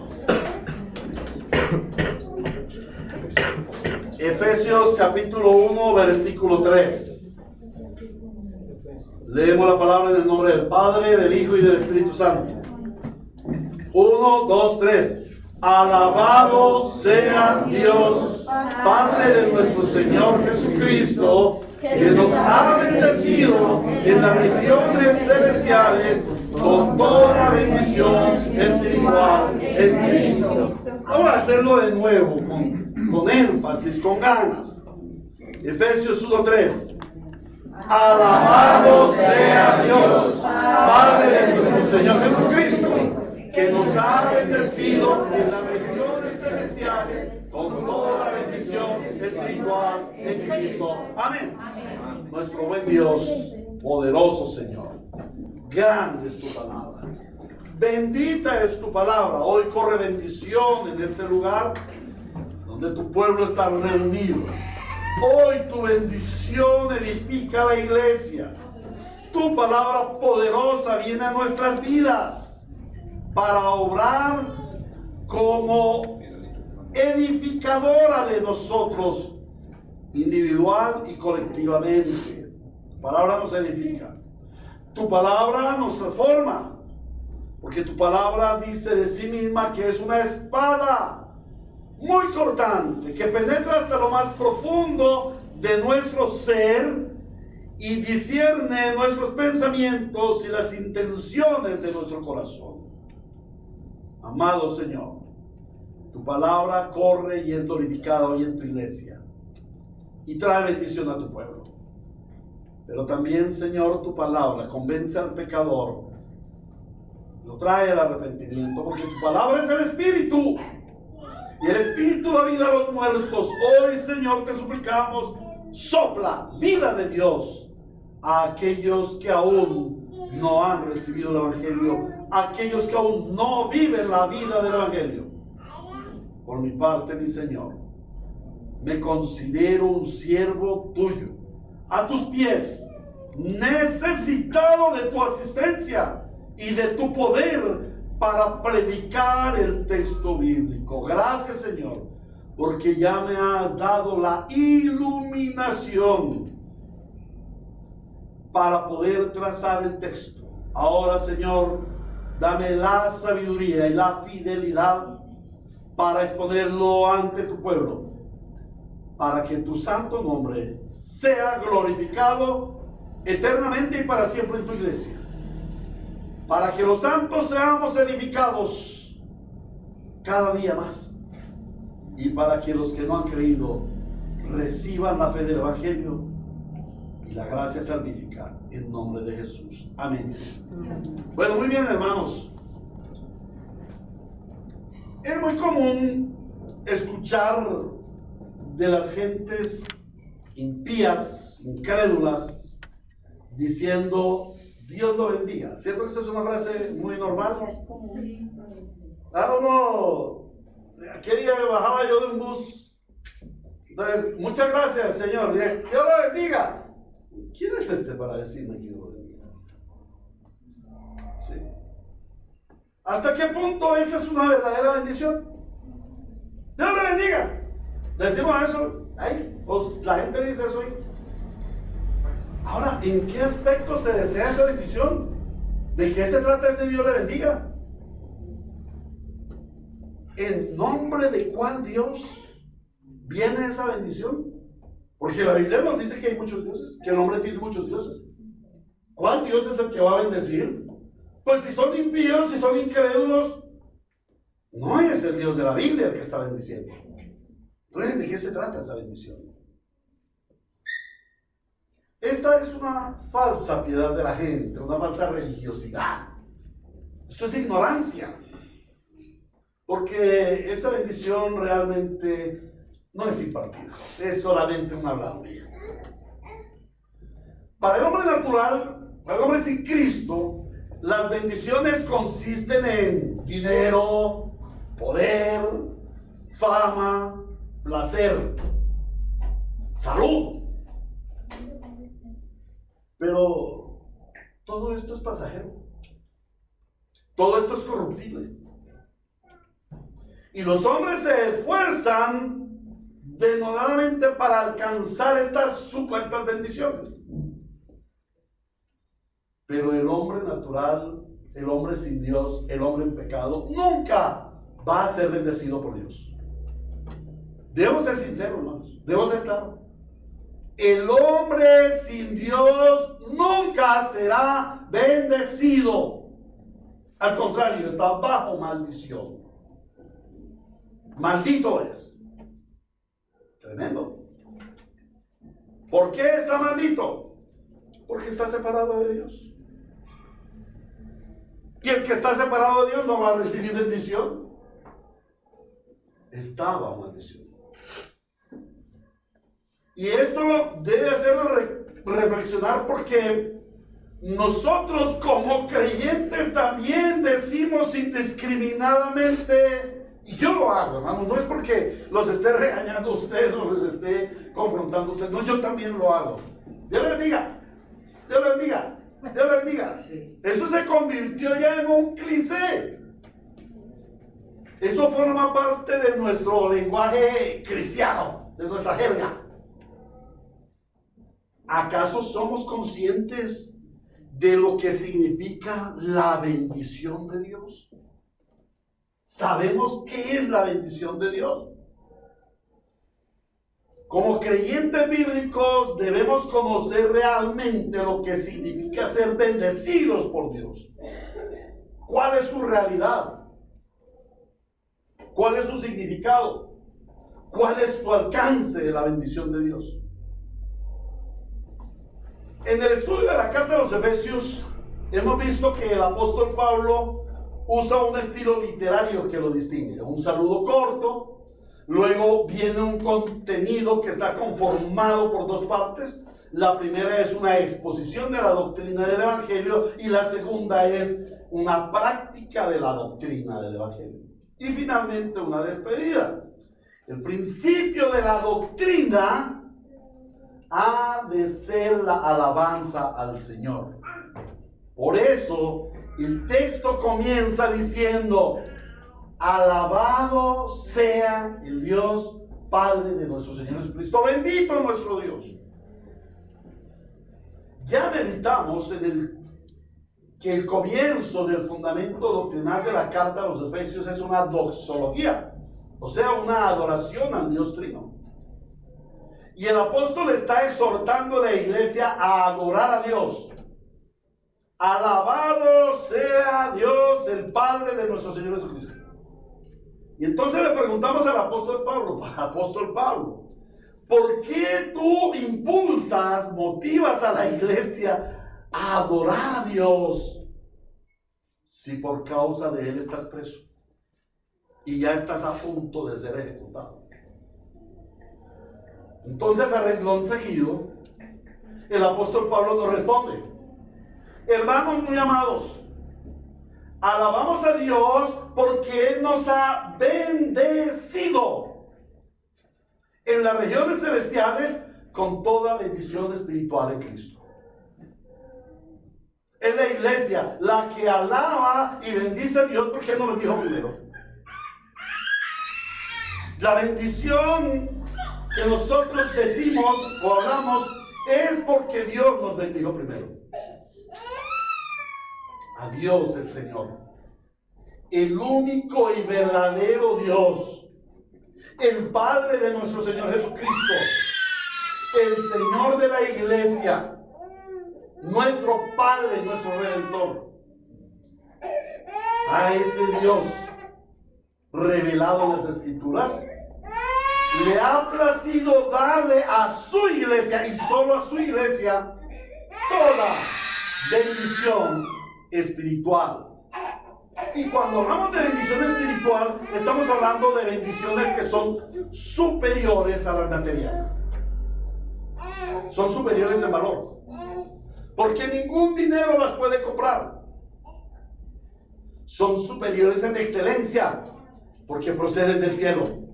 Efesios capítulo 1, versículo 3. Leemos la palabra en el nombre del Padre, del Hijo y del Espíritu Santo. 1, 2, 3. Alabado sea Dios, Padre de nuestro Señor Jesucristo, que nos ha bendecido en las regiones celestiales con toda bendición espiritual en Cristo. Vamos a hacerlo de nuevo, con énfasis, con ganas. Efesios 1, 3. Alabado sea Dios, Padre de nuestro Señor Jesucristo, que nos ha bendecido en las regiones celestiales con toda bendición espiritual en Cristo. Amén. Nuestro buen Dios, poderoso Señor, grande es tu palabra, bendita es tu palabra. Hoy corre bendición en este lugar donde tu pueblo está reunido. Hoy tu bendición edifica la iglesia. Tu palabra poderosa viene a nuestras vidas para obrar como edificadora de nosotros, individual y colectivamente. Tu palabra nos edifica. Tu palabra nos transforma, porque tu palabra dice de sí misma que es una espada muy cortante, que penetra hasta lo más profundo de nuestro ser y discierne nuestros pensamientos y las intenciones de nuestro corazón. Amado Señor, tu palabra corre y es glorificada hoy en tu iglesia y trae bendición a tu pueblo. Pero también, Señor, tu palabra convence al pecador, lo trae al arrepentimiento, porque tu palabra es el Espíritu. Y el Espíritu da vida a los muertos. Hoy, Señor, te suplicamos, sopla vida de Dios a aquellos que aún no han recibido el Evangelio, a aquellos que aún no viven la vida del Evangelio. Por mi parte, mi Señor, me considero un siervo tuyo, a tus pies, necesitado de tu asistencia y de tu poder para predicar el texto bíblico. Gracias, Señor, porque ya me has dado la iluminación para poder trazar el texto. Ahora, Señor, dame la sabiduría y la fidelidad para exponerlo ante tu pueblo, para que tu santo nombre sea glorificado eternamente y para siempre en tu iglesia, para que los santos seamos edificados cada día más, y para que los que no han creído reciban la fe del Evangelio y la gracia salvífica en nombre de Jesús. Amén. Bueno, muy bien, hermanos. Es muy común escuchar de las gentes impías, incrédulas, diciendo Dios lo bendiga. ¿Cierto que esa es una frase muy normal? Sí. No. Aquel día bajaba yo de un bus. Entonces, muchas gracias, Señor. Dios lo bendiga. ¿Quién es este para decirme que Dios lo bendiga? ¿Sí? ¿Hasta qué punto esa es una verdadera bendición? Dios lo bendiga. Decimos eso. Ay, pues la gente dice eso. Ahora, ¿en qué aspecto se desea esa bendición? ¿De qué se trata ese Dios le bendiga? ¿En nombre de cuál Dios viene esa bendición? Porque la Biblia nos dice que hay muchos dioses, que el hombre tiene muchos dioses. ¿Cuál Dios es el que va a bendecir? Pues si son impíos, si son incrédulos, no es el Dios de la Biblia el que está bendiciendo. Entonces, ¿de qué se trata esa bendición? Esta es una falsa piedad de la gente, una falsa religiosidad. Esto es ignorancia. Porque esa bendición realmente no es impartida, es solamente una habladuría. Para el hombre natural, para el hombre sin Cristo, las bendiciones consisten en dinero, poder, fama, placer, salud. Pero todo esto es pasajero. Todo esto es corruptible. Y los hombres se esfuerzan denodadamente para alcanzar estas supuestas bendiciones. Pero el hombre natural, el hombre sin Dios, el hombre en pecado, nunca va a ser bendecido por Dios. Debo ser sincero, hermanos. Debo ser claro. El hombre sin Dios nunca será bendecido. Al contrario, está bajo maldición. Maldito es. Tremendo. ¿Por qué está maldito? Porque está separado de Dios. Y el que está separado de Dios no va a recibir bendición. Está bajo maldición. Y esto debe hacernos reflexionar, porque nosotros como creyentes también decimos indiscriminadamente, y yo lo hago, hermano, no es porque los esté regañando a ustedes o les esté confrontando a ustedes, no, yo también lo hago. Dios le bendiga, Dios le bendiga, Dios le bendiga. Eso se convirtió ya en un cliché. Eso forma parte de nuestro lenguaje cristiano, de nuestra jerga. ¿Acaso somos conscientes de lo que significa la bendición de Dios? ¿Sabemos qué es la bendición de Dios? Como creyentes bíblicos debemos conocer realmente lo que significa ser bendecidos por Dios. ¿Cuál es su realidad? ¿Cuál es su significado? ¿Cuál es su alcance de la bendición de Dios? En el estudio de la carta de los Efesios hemos visto que el apóstol Pablo usa un estilo literario que lo distingue. Un saludo corto, luego viene un contenido que está conformado por dos partes. La primera es una exposición de la doctrina del Evangelio y la segunda es una práctica de la doctrina del Evangelio. Y finalmente una despedida. El principio de la doctrina ha de ser la alabanza al Señor. Por eso el texto comienza diciendo: alabado sea el Dios Padre de nuestro Señor Jesucristo. Bendito nuestro Dios. Ya meditamos que el comienzo del fundamento doctrinal de la carta a los Efesios es una doxología, o sea, una adoración al Dios Trino. Y el apóstol está exhortando a la iglesia a adorar a Dios. Alabado sea Dios, el Padre de nuestro Señor Jesucristo. Y entonces le preguntamos al apóstol Pablo, ¿por qué tú impulsas, motivas a la iglesia a adorar a Dios si por causa de Él estás preso y ya estás a punto de ser ejecutado? Entonces, a renglón seguido, el apóstol Pablo nos responde: hermanos muy amados, alabamos a Dios porque Él nos ha bendecido en las regiones celestiales con toda bendición espiritual en Cristo. Es la iglesia la que alaba y bendice a Dios porque Él nos bendijo primero. La bendición que nosotros decimos o hablamos es porque Dios nos bendijo primero. A Dios el Señor, el único y verdadero Dios, el Padre de nuestro Señor Jesucristo, el Señor de la iglesia, nuestro Padre, nuestro Redentor. A ese Dios revelado en las Escrituras le ha placido darle a su iglesia, y solo a su iglesia, toda bendición espiritual. Y cuando hablamos de bendición espiritual, estamos hablando de bendiciones que son superiores a las materiales. Son superiores en valor, porque ningún dinero las puede comprar. Son superiores en excelencia, porque proceden del cielo.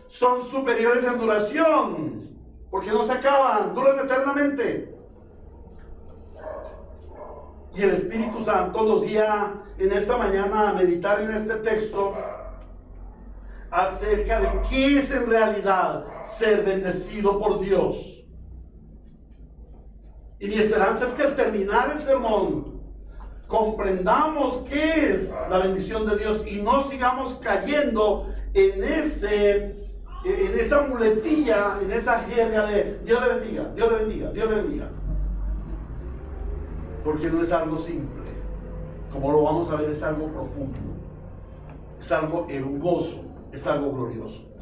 Son superiores en duración, porque no se acaban, duran eternamente. Y el Espíritu Santo nos guía en esta mañana a meditar en este texto acerca de qué es en realidad ser bendecido por Dios. Y mi esperanza es que al terminar el sermón comprendamos qué es la bendición de Dios y no sigamos cayendo en esa muletilla, en esa jerga de Dios le bendiga, Dios le bendiga, Dios le bendiga. Porque no es algo simple, como lo vamos a ver, es algo profundo, es algo hermoso, es algo glorioso.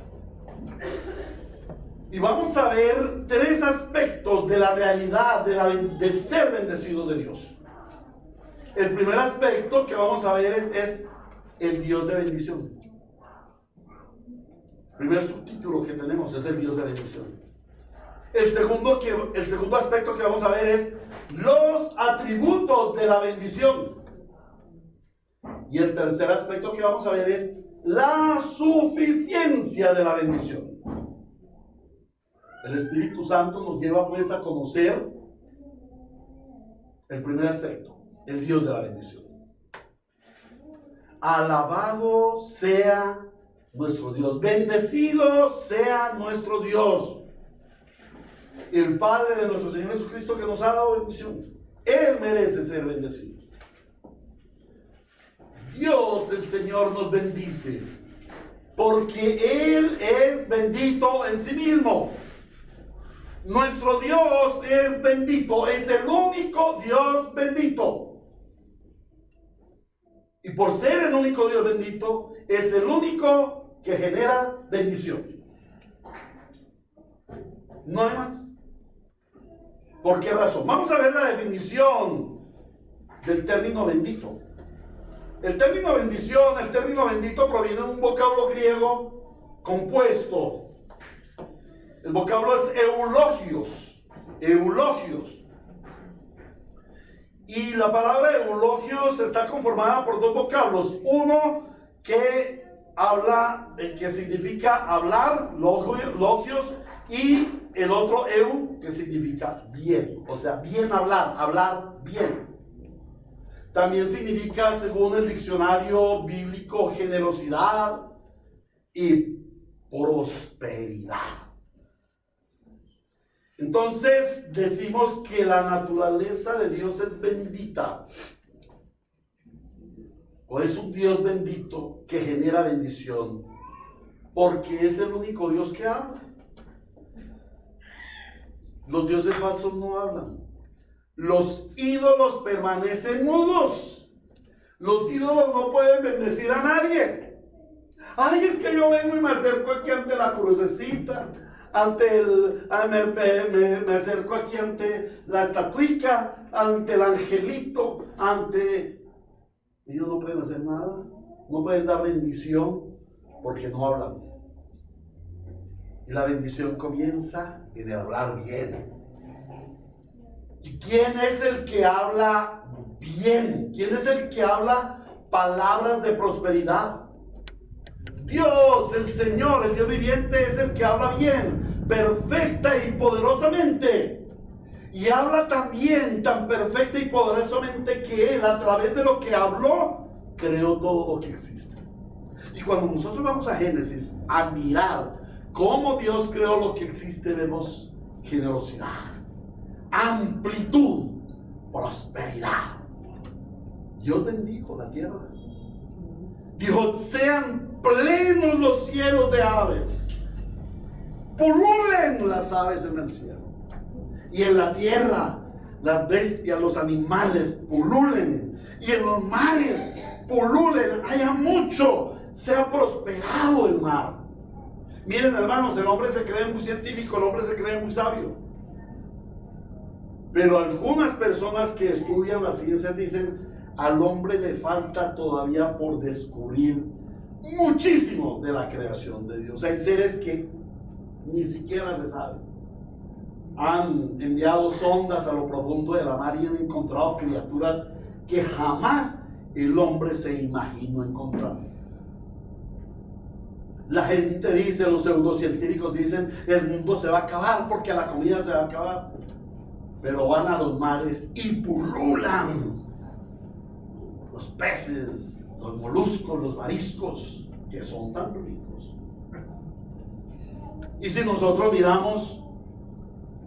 Y vamos a ver tres aspectos de la realidad del ser bendecidos de Dios. El primer aspecto que vamos a ver es el Dios de bendición. El primer subtítulo que tenemos es el Dios de bendición. El segundo aspecto que vamos a ver es los atributos de la bendición. Y el tercer aspecto que vamos a ver es la suficiencia de la bendición. El Espíritu Santo nos lleva pues a conocer el primer aspecto, el Dios de la bendición. Alabado sea nuestro Dios, bendecido sea nuestro Dios, el Padre de nuestro Señor Jesucristo, que nos ha dado bendición. Él merece ser bendecido. Dios, el Señor, nos bendice porque Él es bendito en sí mismo. Nuestro Dios es bendito, es el único Dios bendito. Y por ser el único Dios bendito, es el único que genera bendición. No hay más. ¿Por qué razón? Vamos a ver la definición del término bendito. El término bendición, el término bendito proviene de un vocablo griego compuesto. El vocablo es eulogios. Eulogios. Y la palabra eulogios está conformada por dos vocablos. Uno que habla, que significa hablar, logios, y el otro que significa bien, o sea, bien hablar, hablar bien. También significa, según el diccionario bíblico, generosidad y prosperidad. Entonces decimos que la naturaleza de Dios es bendita, o es un Dios bendito que genera bendición, porque es el único Dios que habla. Los dioses falsos no hablan. Los ídolos permanecen mudos. Los ídolos no pueden bendecir a nadie. Ay, es que yo vengo y me acerco aquí ante la crucecita, me acerco aquí ante la estatuica, ante el angelito, ellos no pueden hacer nada, no pueden dar bendición porque no hablan. Y la bendición comienza en el hablar bien. ¿Y quién es el que habla bien? ¿Quién es el que habla palabras de prosperidad? Dios, el Señor, el Dios viviente, es el que habla bien, perfecta y poderosamente. Y habla también tan perfecta y poderosamente que Él, a través de lo que habló, creó todo lo que existe. Y cuando nosotros vamos a Génesis a mirar cómo Dios creó lo que existe, vemos generosidad, amplitud, prosperidad. Dios bendijo la tierra. Dijo: sean plenos los cielos de aves, pululen las aves en el cielo, y en la tierra las bestias, los animales pululen, y en los mares pululen, haya mucho, sea prosperado el mar. Miren, hermanos, el hombre se cree muy científico, el hombre se cree muy sabio, pero algunas personas que estudian la ciencia dicen: al hombre le falta todavía por descubrir muchísimo de la creación de Dios. Hay seres que ni siquiera se sabe. Han enviado sondas a lo profundo de la mar y han encontrado criaturas que jamás el hombre se imaginó encontrar. La gente dice, los pseudocientíficos dicen: el mundo se va a acabar porque la comida se va a acabar. Pero van a los mares y pululan los peces, los moluscos, los mariscos, que son tan ricos. Y si nosotros miramos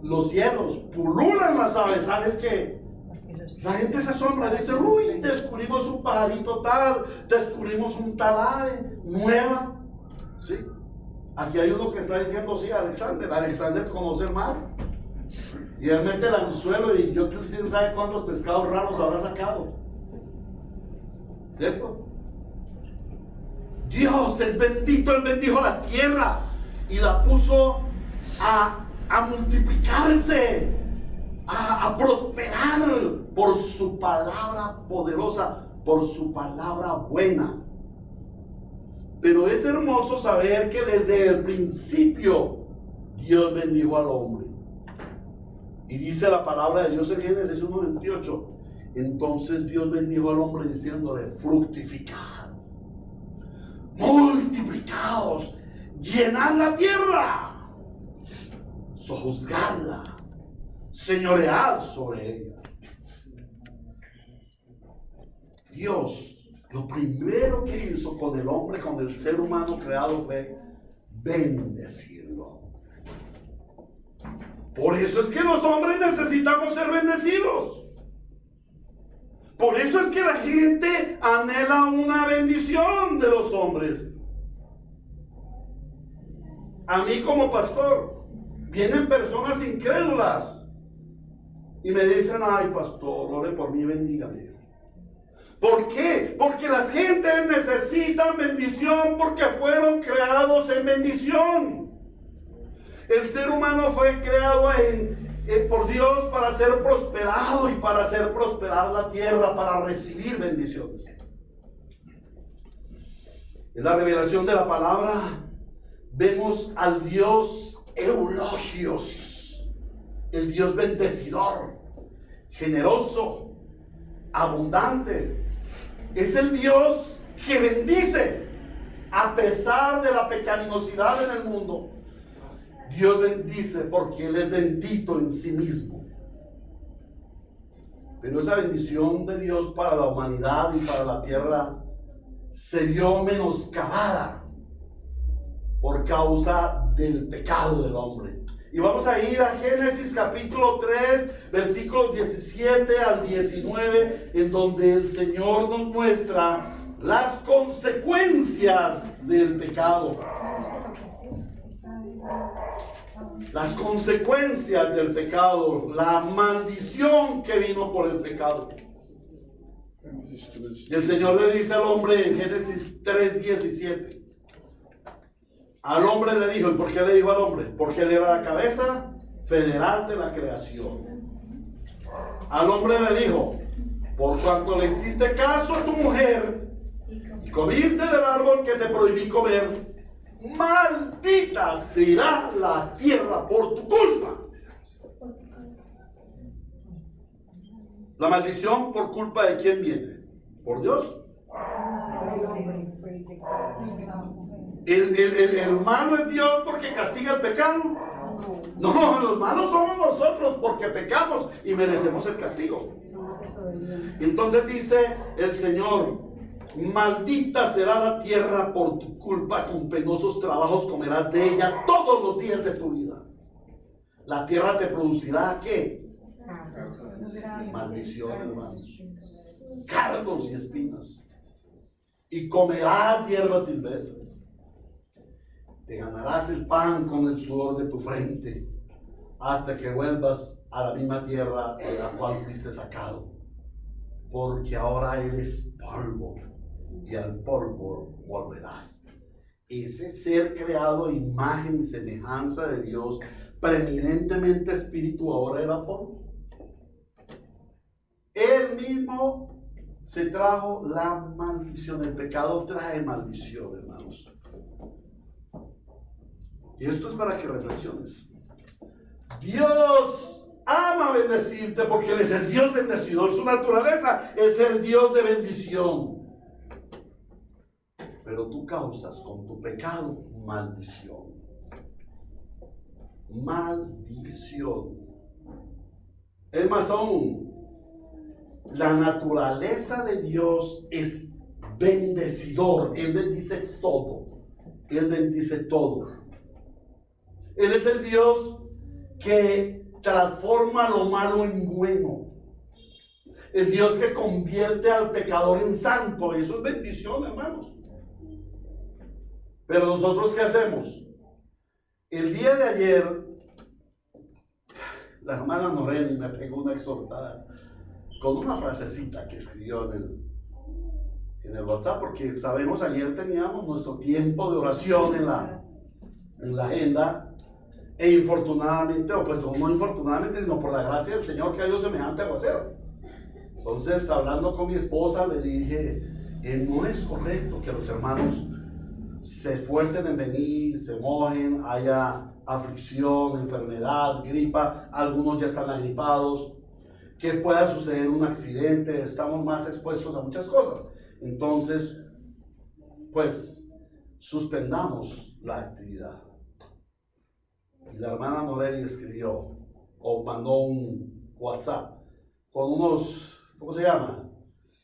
los cielos, pululan las aves. ¿Sabes qué? La gente se asombra y dice: uy, descubrimos un pajarito tal, descubrimos un tal ave nueva. ¿Sí? Aquí hay uno que está diciendo: sí, Alexander conoce el mar, y él mete el anzuelo y yo quién sabe cuántos pescados raros habrá sacado. ¿Cierto? Dios es bendito. Él bendijo la tierra y la puso a multiplicarse, a prosperar por su palabra poderosa, por su palabra buena. Pero es hermoso saber que desde el principio Dios bendijo al hombre. Y dice la palabra de Dios en Génesis 1:28: entonces Dios bendijo al hombre diciéndole: fructificad, multiplicaos, llenad la tierra, sojuzgadla, señoread sobre ella. Dios, lo primero que hizo con el hombre, con el ser humano creado, fue bendecirlo. Por eso es que los hombres necesitamos ser bendecidos. Por eso es que la gente anhela una bendición de los hombres. A mí como pastor vienen personas incrédulas y me dicen: ay, pastor, ore por mí, bendígame. ¿Por qué? Porque las gentes necesitan bendición, porque fueron creados en bendición. El ser humano fue creado por Dios para ser prosperado y para hacer prosperar la tierra, para recibir bendiciones. En la revelación de la palabra vemos al Dios Eulogios, el Dios bendecidor, generoso, abundante. Es el Dios que bendice a pesar de la pecaminosidad en el mundo. Dios bendice porque Él es bendito en sí mismo. Pero esa bendición de Dios para la humanidad y para la tierra se vio menoscabada por causa del pecado del hombre. Y vamos a ir a Génesis capítulo 3, versículos 17 al 19, en donde el Señor nos muestra las consecuencias del pecado. Las consecuencias del pecado, la maldición que vino por el pecado. Y el Señor le dice al hombre en Génesis 3:17. Al hombre le dijo, ¿y por qué le dijo al hombre? Porque él era la cabeza federal de la creación. Al hombre le dijo, por cuanto le hiciste caso a tu mujer y comiste del árbol que te prohibí comer, maldita será la tierra por tu culpa. La maldición por culpa de quién viene? ¿Por Dios? ¿El malo es Dios porque castiga el pecado? No, los malos somos nosotros porque pecamos y merecemos el castigo. Entonces dice el Señor, maldita será la tierra por tu culpa, con penosos trabajos comerás de ella todos los días de tu vida. La tierra te producirá ¿qué? Maldición, hermanos. Cardos y espinas. Y comerás hierbas silvestres. Te ganarás el pan con el sudor de tu frente, hasta que vuelvas a la misma tierra de la cual fuiste sacado. Porque ahora eres polvo, y al polvo volverás. Ese ser creado a imagen y semejanza de Dios, preeminentemente espíritu, ahora era polvo. Él mismo se trajo la maldición. El pecado trae maldición, hermanos. Y esto es para que reflexiones. Dios ama bendecirte porque Él es el Dios bendecidor. Su naturaleza es el Dios de bendición. Pero tú causas con tu pecado maldición. Maldición. Es más aún, la naturaleza de Dios es bendecidor. Él bendice todo. Él bendice todo. Él es el Dios que transforma lo malo en bueno. El Dios que convierte al pecador en santo. Eso es bendición, hermanos. Pero nosotros, ¿qué hacemos? El día de ayer, la hermana Noreli me pegó una exhortada con una frasecita que escribió en el WhatsApp, porque sabemos, ayer teníamos nuestro tiempo de oración en la agenda. E infortunadamente, o pues no infortunadamente, sino por la gracia del Señor, que ha ido semejante aguacero. Entonces, hablando con mi esposa, le dije, no es correcto que los hermanos se esfuercen en venir, se mojen, haya aflicción, enfermedad, gripa, algunos ya están agripados, que pueda suceder un accidente, estamos más expuestos a muchas cosas. Entonces, pues, suspendamos la actividad. Y la hermana Noreli escribió o mandó un WhatsApp con unos, ¿cómo se llama?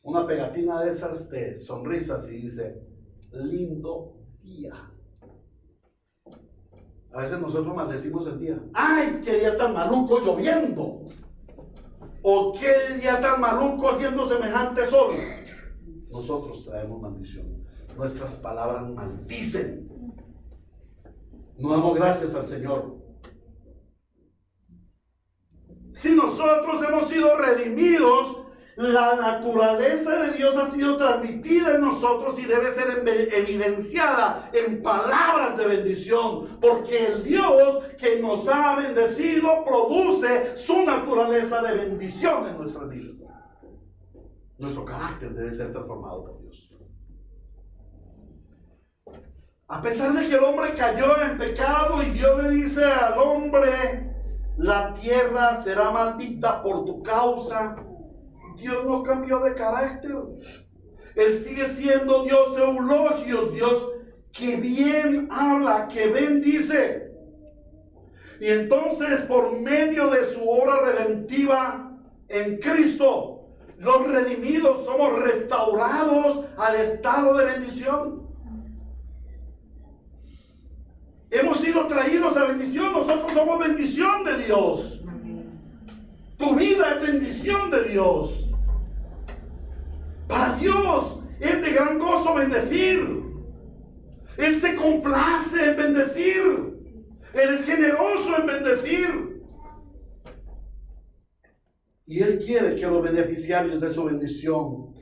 Una pegatina de esas de sonrisas y dice, lindo día. A veces nosotros maldecimos el día. ¡Ay, qué día tan maluco lloviendo! ¿O qué día tan maluco haciendo semejante sol? Nosotros traemos maldición. Nuestras palabras maldicen. No damos gracias al Señor. Si nosotros hemos sido redimidos, la naturaleza de Dios ha sido transmitida en nosotros y debe ser evidenciada en palabras de bendición, porque el Dios que nos ha bendecido produce su naturaleza de bendición en nuestras vidas. Nuestro carácter debe ser transformado por Dios. A pesar de que el hombre cayó en pecado y Dios le dice al hombre, la tierra será maldita por tu causa, Dios no cambió de carácter. Él sigue siendo Dios eulogio, Dios que bien habla, que bendice. Y entonces, por medio de su obra redentiva en Cristo, los redimidos somos restaurados al estado de bendición. Hemos sido traídos a bendición. Nosotros somos bendición de Dios. Tu vida es bendición de Dios. Para Dios es de gran gozo bendecir. Él se complace en bendecir. Él es generoso en bendecir. Y Él quiere que los beneficiarios de su bendición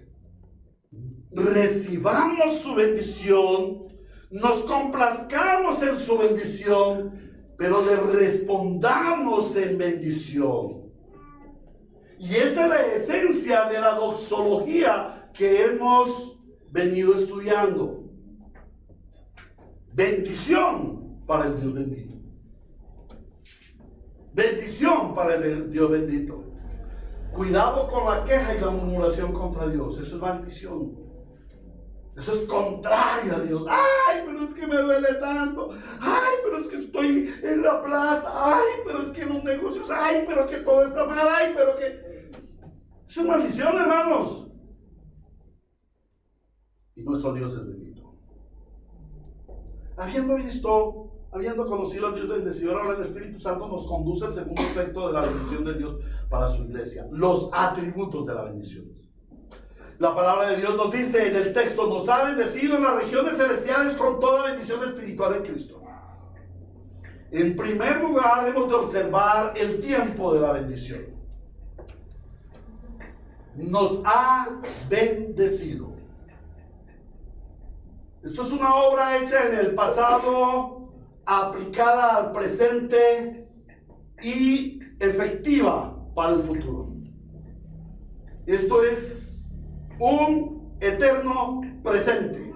recibamos su bendición, nos complazcamos en su bendición, pero le respondamos en bendición. Y esta es la esencia de la doxología que hemos venido estudiando. Bendición para el Dios bendito. Bendición para el Dios bendito. Cuidado con la queja y la murmuración contra Dios. Eso es maldición. Eso es contrario a Dios. Ay, pero es que me duele tanto. Ay, pero es que estoy en la plata. Ay, pero es que los negocios. Ay, pero que todo está mal. Ay, pero que... Eso es maldición, hermanos. Y nuestro Dios es bendito. Habiendo conocido al Dios bendecido, ahora el Espíritu Santo nos conduce al segundo aspecto de la bendición de Dios para su iglesia. Los atributos de la bendición. La palabra de Dios nos dice en el texto: nos ha bendecido en las regiones celestiales con toda bendición espiritual en Cristo. En primer lugar, hemos de observar el tiempo de la bendición. Nos ha bendecido. Esto es una obra hecha en el pasado, aplicada al presente y efectiva para el futuro. Esto es un eterno presente.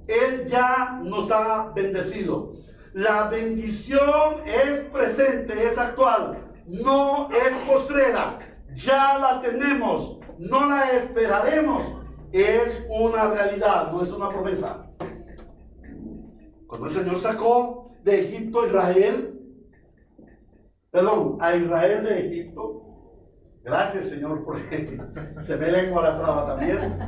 Él ya nos ha bendecido. La bendición es presente, es actual, no es postrera. Ya la tenemos, no la esperaremos. Es una realidad, no es una promesa. Cuando el Señor sacó de Egipto a Israel de Egipto, gracias, Señor, porque se me lengua la traba también.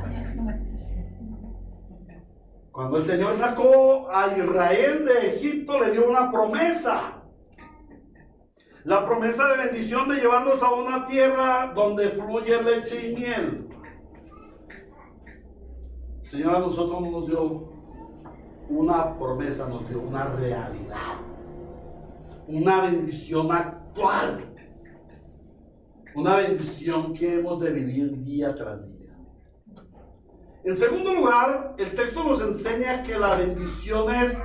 Cuando el Señor sacó a Israel de Egipto, le dio una promesa. La promesa de bendición, de llevarlos a una tierra donde fluye leche y miel. El Señor a nosotros no nos dio una promesa, nos dio una realidad, una bendición actual, una bendición que hemos de vivir día tras día. En segundo lugar, el texto nos enseña que la bendición es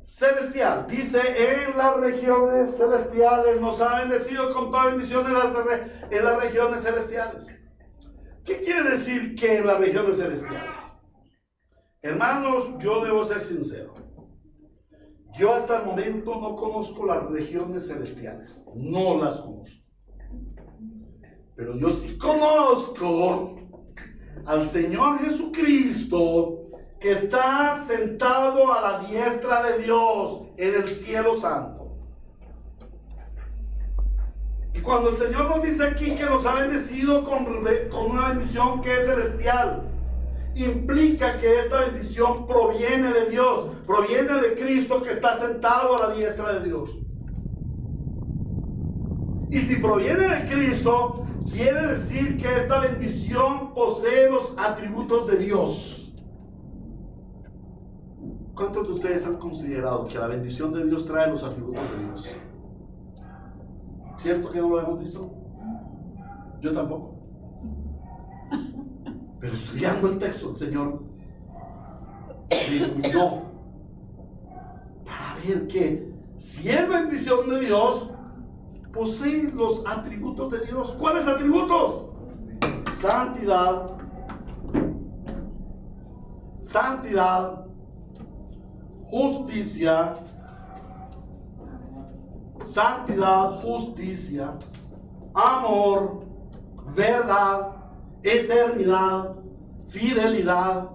celestial. Dice: en las regiones celestiales nos ha bendecido con toda bendición en las regiones celestiales. ¿Qué quiere decir que en las regiones celestiales? Hermanos, yo debo ser sincero. Yo hasta el momento no conozco las regiones celestiales. No las conozco. Pero yo sí conozco al Señor Jesucristo, que está sentado a la diestra de Dios en el cielo santo. Y cuando el Señor nos dice aquí que nos ha bendecido con una bendición que es celestial, implica que esta bendición proviene de Dios, proviene de Cristo, que está sentado a la diestra de Dios. Y si proviene de Cristo, quiere decir que esta bendición posee los atributos de Dios. ¿Cuántos de ustedes han considerado que la bendición de Dios trae los atributos de Dios? ¿Cierto que no lo hemos visto? Yo tampoco. Pero estudiando el texto, el Señor me iluminó para ver que si es bendición de Dios, posee los atributos de Dios. ¿Cuáles atributos? Santidad, justicia, santidad, justicia, amor, verdad, eternidad, fidelidad,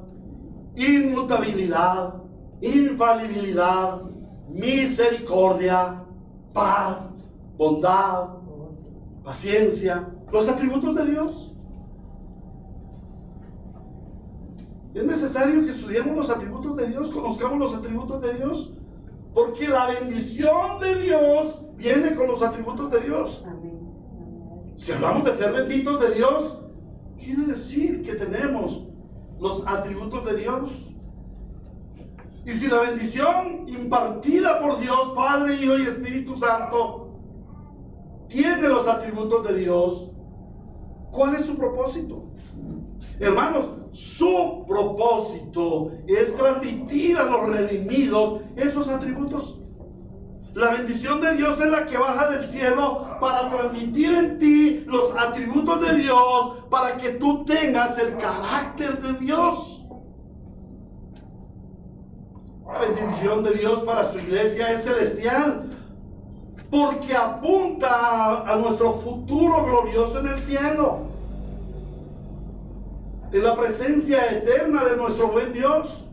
inmutabilidad, infalibilidad, misericordia, paz, bondad, paciencia. Los atributos de Dios. Es necesario que estudiemos los atributos de Dios, conozcamos los atributos de Dios. Porque la bendición de Dios viene con los atributos de Dios. Si hablamos de ser benditos de Dios, quiere decir que tenemos los atributos de Dios. Y si la bendición impartida por Dios, Padre, Hijo y Espíritu Santo, tiene los atributos de Dios, ¿cuál es su propósito? Hermanos, su propósito es transmitir a los redimidos esos atributos. La bendición de Dios es la que baja del cielo para transmitir en ti los atributos de Dios, para que tú tengas el carácter de Dios. La bendición de Dios para su iglesia es celestial, porque apunta a nuestro futuro glorioso en el cielo, en la presencia eterna de nuestro buen Dios,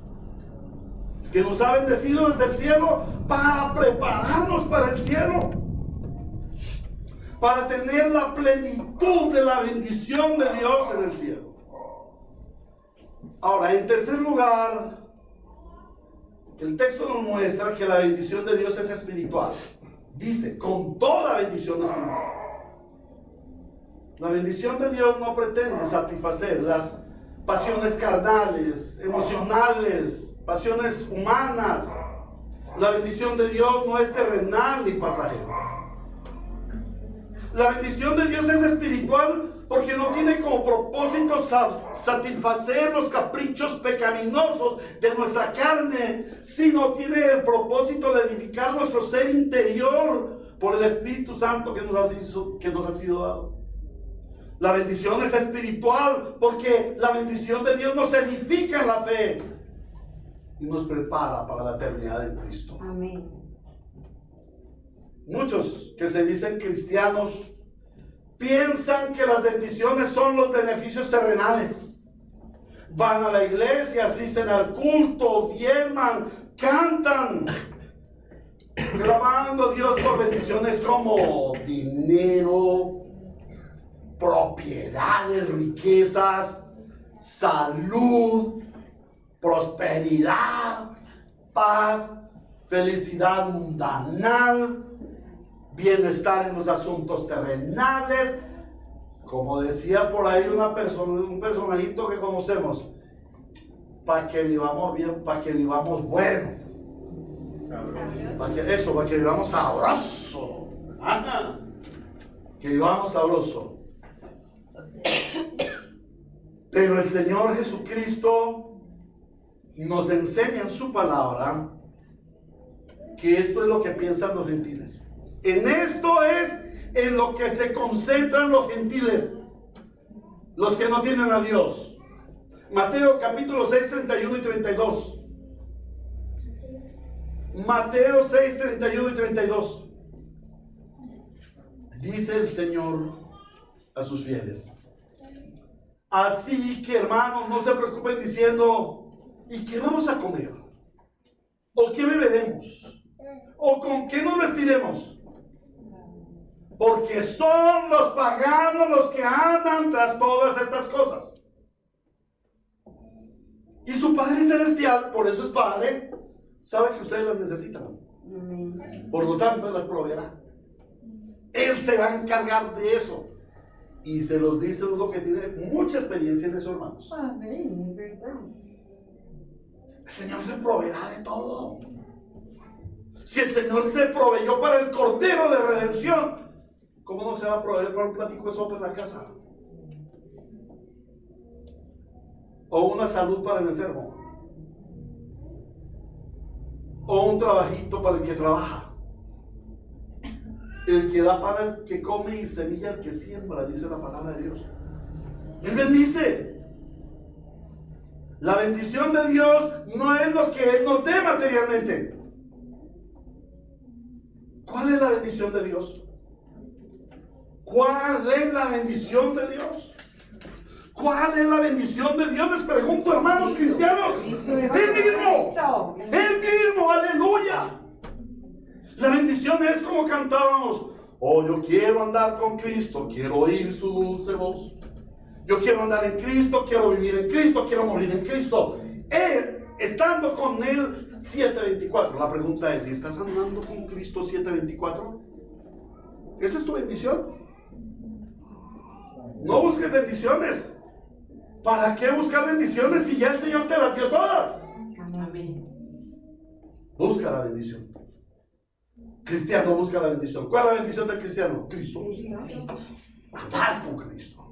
que nos ha bendecido desde el cielo para prepararnos para el cielo, para tener la plenitud de la bendición de Dios en el cielo. Ahora, en tercer lugar, el texto nos muestra que la bendición de Dios es espiritual. Dice, con toda bendición espiritual. La bendición de Dios no pretende satisfacer las pasiones carnales, emocionales, pasiones humanas. La bendición de Dios no es terrenal ni pasajera. La bendición de Dios es espiritual porque no tiene como propósito satisfacer los caprichos pecaminosos de nuestra carne, sino tiene el propósito de edificar nuestro ser interior por el Espíritu Santo que nos ha sido dado. La bendición es espiritual porque la bendición de Dios nos edifica en la fe y nos prepara para la eternidad en Cristo. Amén. Muchos que se dicen cristianos piensan que las bendiciones son los beneficios terrenales. Van a la iglesia, asisten al culto, diezman, cantan, clamando a Dios por bendiciones como dinero, propiedades, riquezas, salud, prosperidad, paz, felicidad mundanal, bienestar en los asuntos terrenales. Como decía por ahí una persona, un personajito que conocemos, para que vivamos bien, para que vivamos bueno, para que vivamos sabroso. Ajá. Que vivamos sabroso. Pero el Señor Jesucristo nos enseña en su palabra que esto es lo que piensan los gentiles. En esto es en lo que se concentran los gentiles, los que no tienen a Dios. Mateo capítulo 6, 31 y 32. Mateo 6, 31 y 32. Dice el Señor a sus fieles: así que, hermanos, no se preocupen diciendo, ¿y qué vamos a comer? ¿O qué beberemos? ¿O con qué nos vestiremos? Porque son los paganos los que andan tras todas estas cosas. Y su Padre Celestial, por eso es Padre, sabe que ustedes las necesitan. Por lo tanto, las proveerá. Él se va a encargar de eso. Y se los dice uno que tiene mucha experiencia en eso, hermanos. Amén, verdad. El Señor se proveerá de todo. Si el Señor se proveyó para el Cordero de Redención, ¿cómo no se va a proveer para un platico de sopa en la casa? O una salud para el enfermo. O un trabajito para el que trabaja. El que da para el que come y semilla al que siembra, dice la palabra de Dios. Él bendice. La bendición de Dios no es lo que Él nos dé materialmente. ¿Cuál es la bendición de Dios? ¿Cuál es la bendición de Dios? ¿Cuál es la bendición de Dios? Les pregunto, hermanos cristianos. Él mismo. Él mismo, aleluya. La bendición es como cantábamos: oh, yo quiero andar con Cristo, quiero oír su dulce voz. Yo quiero andar en Cristo, quiero vivir en Cristo, quiero morir en Cristo. estando con Él 7:24. La pregunta es, ¿y estás andando con Cristo 7:24? ¿Esa es tu bendición? No busques bendiciones. ¿Para qué buscar bendiciones si ya el Señor te las dio todas? Amén. Busca la bendición. Cristiano busca la bendición. ¿Cuál es la bendición del cristiano? Cristo. Andar con Cristo.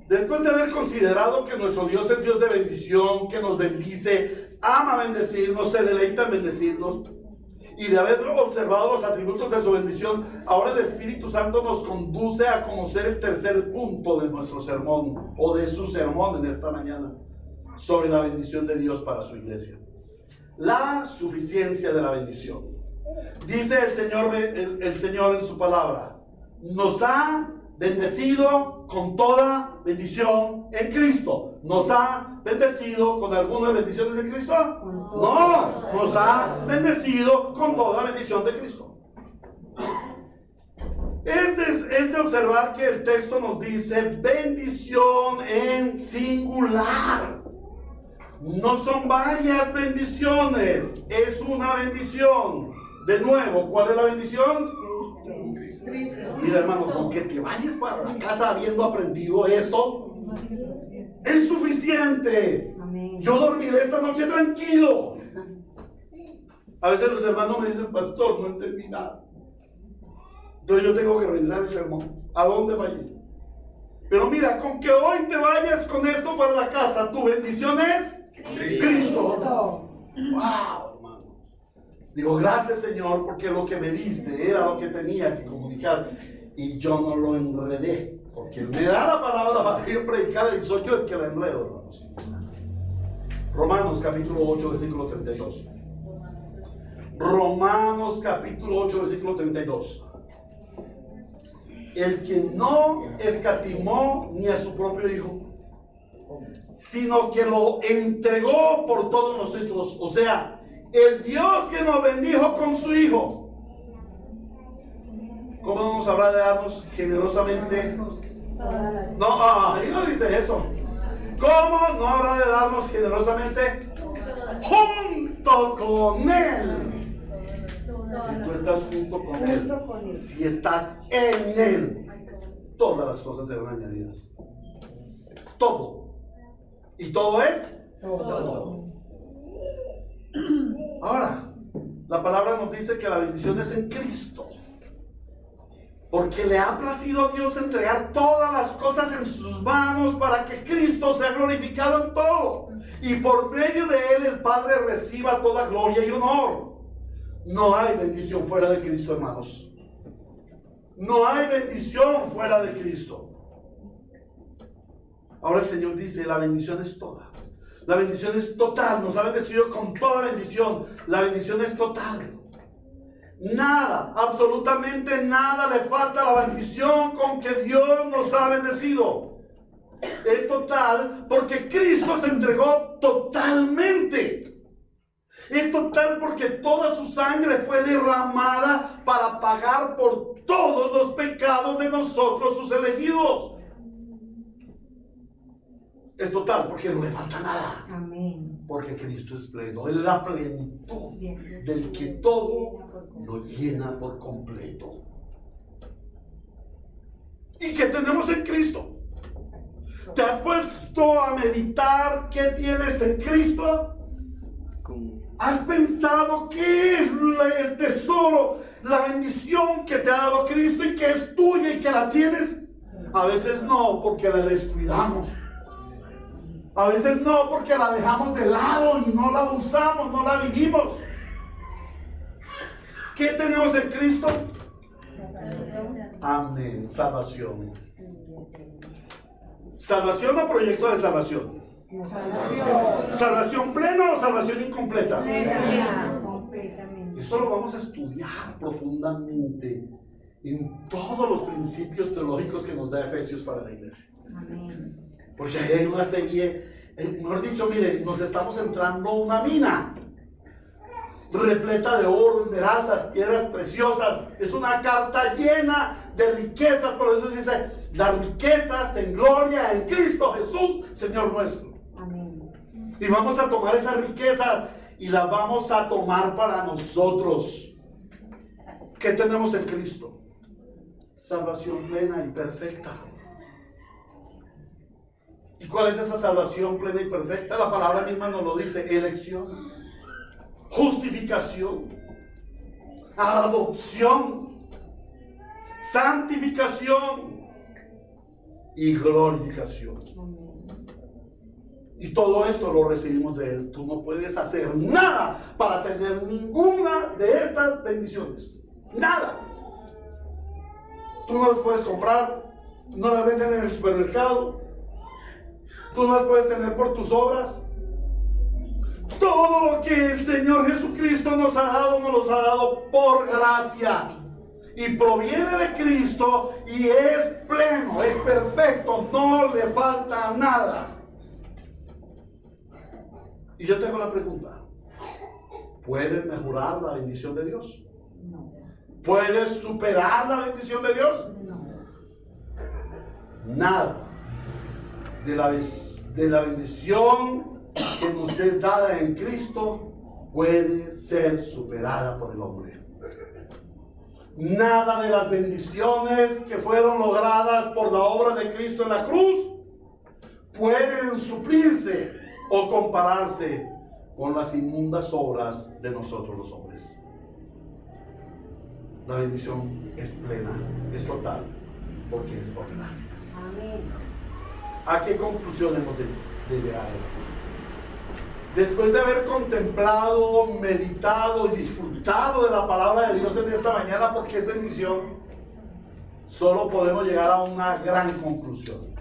Después de haber considerado que nuestro Dios es Dios de bendición, que nos bendice, ama bendecirnos, se deleita en bendecirnos, y de haber observado los atributos de su bendición, ahora el Espíritu Santo nos conduce a conocer el tercer punto de nuestro sermón, o de su sermón en esta mañana, sobre la bendición de Dios para su iglesia. La suficiencia de la bendición. Dice el Señor en su palabra, nos ha bendecido con toda bendición en Cristo. ¿Nos ha bendecido con algunas bendiciones en Cristo? No, nos ha bendecido con toda bendición de Cristo. Es de observar que el texto nos dice bendición en singular. No son varias bendiciones, es una bendición. De nuevo, ¿cuál es la bendición? Mira, hermano, con que te vayas para la casa habiendo aprendido esto, es suficiente. Yo dormiré esta noche tranquilo. A veces los hermanos me dicen, pastor, no entendí nada. Entonces yo tengo que revisar el sermón. ¿A dónde fallé? Pero mira, con que hoy te vayas con esto para la casa, tu bendición es Cristo. ¡Wow, hermano! Digo, gracias, Señor, porque lo que me diste era lo que tenía que comunicar y yo no lo enredé, porque me da la palabra para yo predicar y soy yo el que la enredo, hermanos. Romanos capítulo 8, versículo 32. Romanos capítulo 8, versículo 32. El que no escatimó ni a su propio Hijo, sino que lo entregó por todos nosotros. O sea, el Dios que nos bendijo con su Hijo, ¿cómo no nos habrá de darnos generosamente? No, ahí no dice eso. ¿Cómo no habrá de darnos generosamente? Junto con Él. Si tú estás junto con Él, si estás en Él, todas las cosas serán añadidas. Todo. ¿Y todo es? Todo. Ahora, la palabra nos dice que la bendición es en Cristo. Porque le ha placido a Dios entregar todas las cosas en sus manos para que Cristo sea glorificado en todo. Y por medio de Él el Padre reciba toda gloria y honor. No hay bendición fuera de Cristo, hermanos. No hay bendición fuera de Cristo. Ahora el Señor dice, la bendición es toda. La bendición es total. Nos ha bendecido con toda bendición. La bendición es total. Nada, absolutamente nada le falta a la bendición con que Dios nos ha bendecido. Es total porque Cristo se entregó totalmente. Es total porque toda su sangre fue derramada para pagar por todos los pecados de nosotros, sus elegidos. Es total porque no le falta nada. Amén. Porque Cristo es pleno, es la plenitud del que todo lo llena por completo. ¿Y qué tenemos en Cristo? ¿Te has puesto a meditar qué tienes en Cristo? ¿Has pensado qué es el tesoro, la bendición que te ha dado Cristo y que es tuya y que la tienes? A veces no, porque la descuidamos. A veces no, porque la dejamos de lado y no la usamos, no la vivimos. ¿Qué tenemos en Cristo? Amén, salvación. ¿Salvación o proyecto de salvación? ¿Salvación plena o salvación incompleta? Completamente. Eso lo vamos a estudiar profundamente en todos los principios teológicos que nos da Efesios para la iglesia. Amén. Porque hay una serie, mejor dicho, miren, nos estamos entrando a una mina repleta de oro, esmeraldas, piedras preciosas. Es una carta llena de riquezas. Por eso dice, las riquezas en gloria en Cristo Jesús, Señor nuestro. Amén. Y vamos a tomar esas riquezas y las vamos a tomar para nosotros. ¿Qué tenemos en Cristo? Salvación plena y perfecta. ¿Y cuál es esa salvación plena y perfecta? La palabra misma nos lo dice: elección, justificación, adopción, santificación y glorificación. Y todo esto lo recibimos de Él. Tú no puedes hacer nada para tener ninguna de estas bendiciones. Nada. Tú no las puedes comprar, no las venden en el supermercado, tú no las puedes tener por tus obras. Todo lo que el Señor Jesucristo nos ha dado, nos los ha dado por gracia. Y proviene de Cristo y es pleno, es perfecto, no le falta nada. Y yo tengo la pregunta: ¿puedes mejorar la bendición de Dios? No. ¿Puedes superar la bendición de Dios? No. Nada de la bendición que nos es dada en Cristo puede ser superada por el hombre. Nada de las bendiciones que fueron logradas por la obra de Cristo en la cruz pueden suplirse o compararse con las inmundas obras de nosotros los hombres. La bendición es plena, es total, porque es por gracia. Amén. ¿A qué conclusión hemos de llegar, hermanos? Después de haber contemplado, meditado y disfrutado de la palabra de Dios en esta mañana, porque es bendición, solo podemos llegar a una gran conclusión.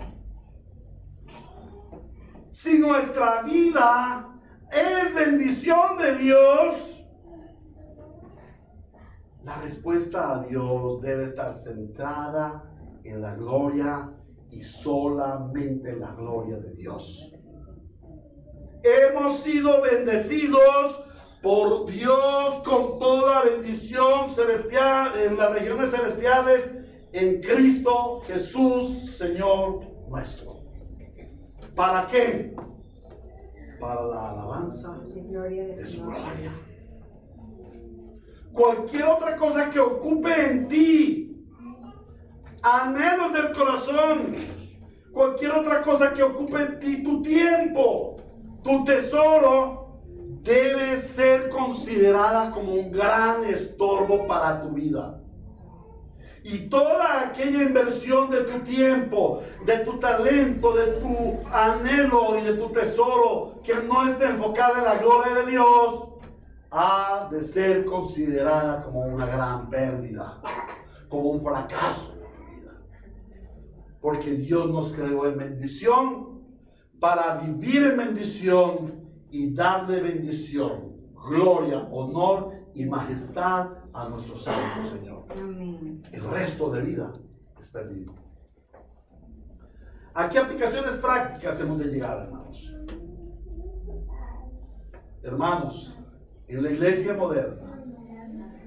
Si nuestra vida es bendición de Dios, la respuesta a Dios debe estar centrada en la gloria y solamente en la gloria de Dios. Hemos sido bendecidos por Dios con toda bendición celestial en las regiones celestiales en Cristo Jesús, Señor nuestro. ¿Para qué? Para la alabanza de su gloria. Cualquier otra cosa que ocupe en ti anhelos del corazón, cualquier otra cosa que ocupe en ti tu tiempo, tu tesoro, debe ser considerada como un gran estorbo para tu vida. Y toda aquella inversión de tu tiempo, de tu talento, de tu anhelo y de tu tesoro que no esté enfocada en la gloria de Dios, ha de ser considerada como una gran pérdida, como un fracaso de tu vida. Porque Dios nos creó en bendición para vivir en bendición y darle bendición, gloria, honor y majestad a nuestro Santo Señor. Amén. El resto de vida es perdido. ¿A qué aplicaciones prácticas hemos de llegar, hermanos? Hermanos, en la iglesia moderna,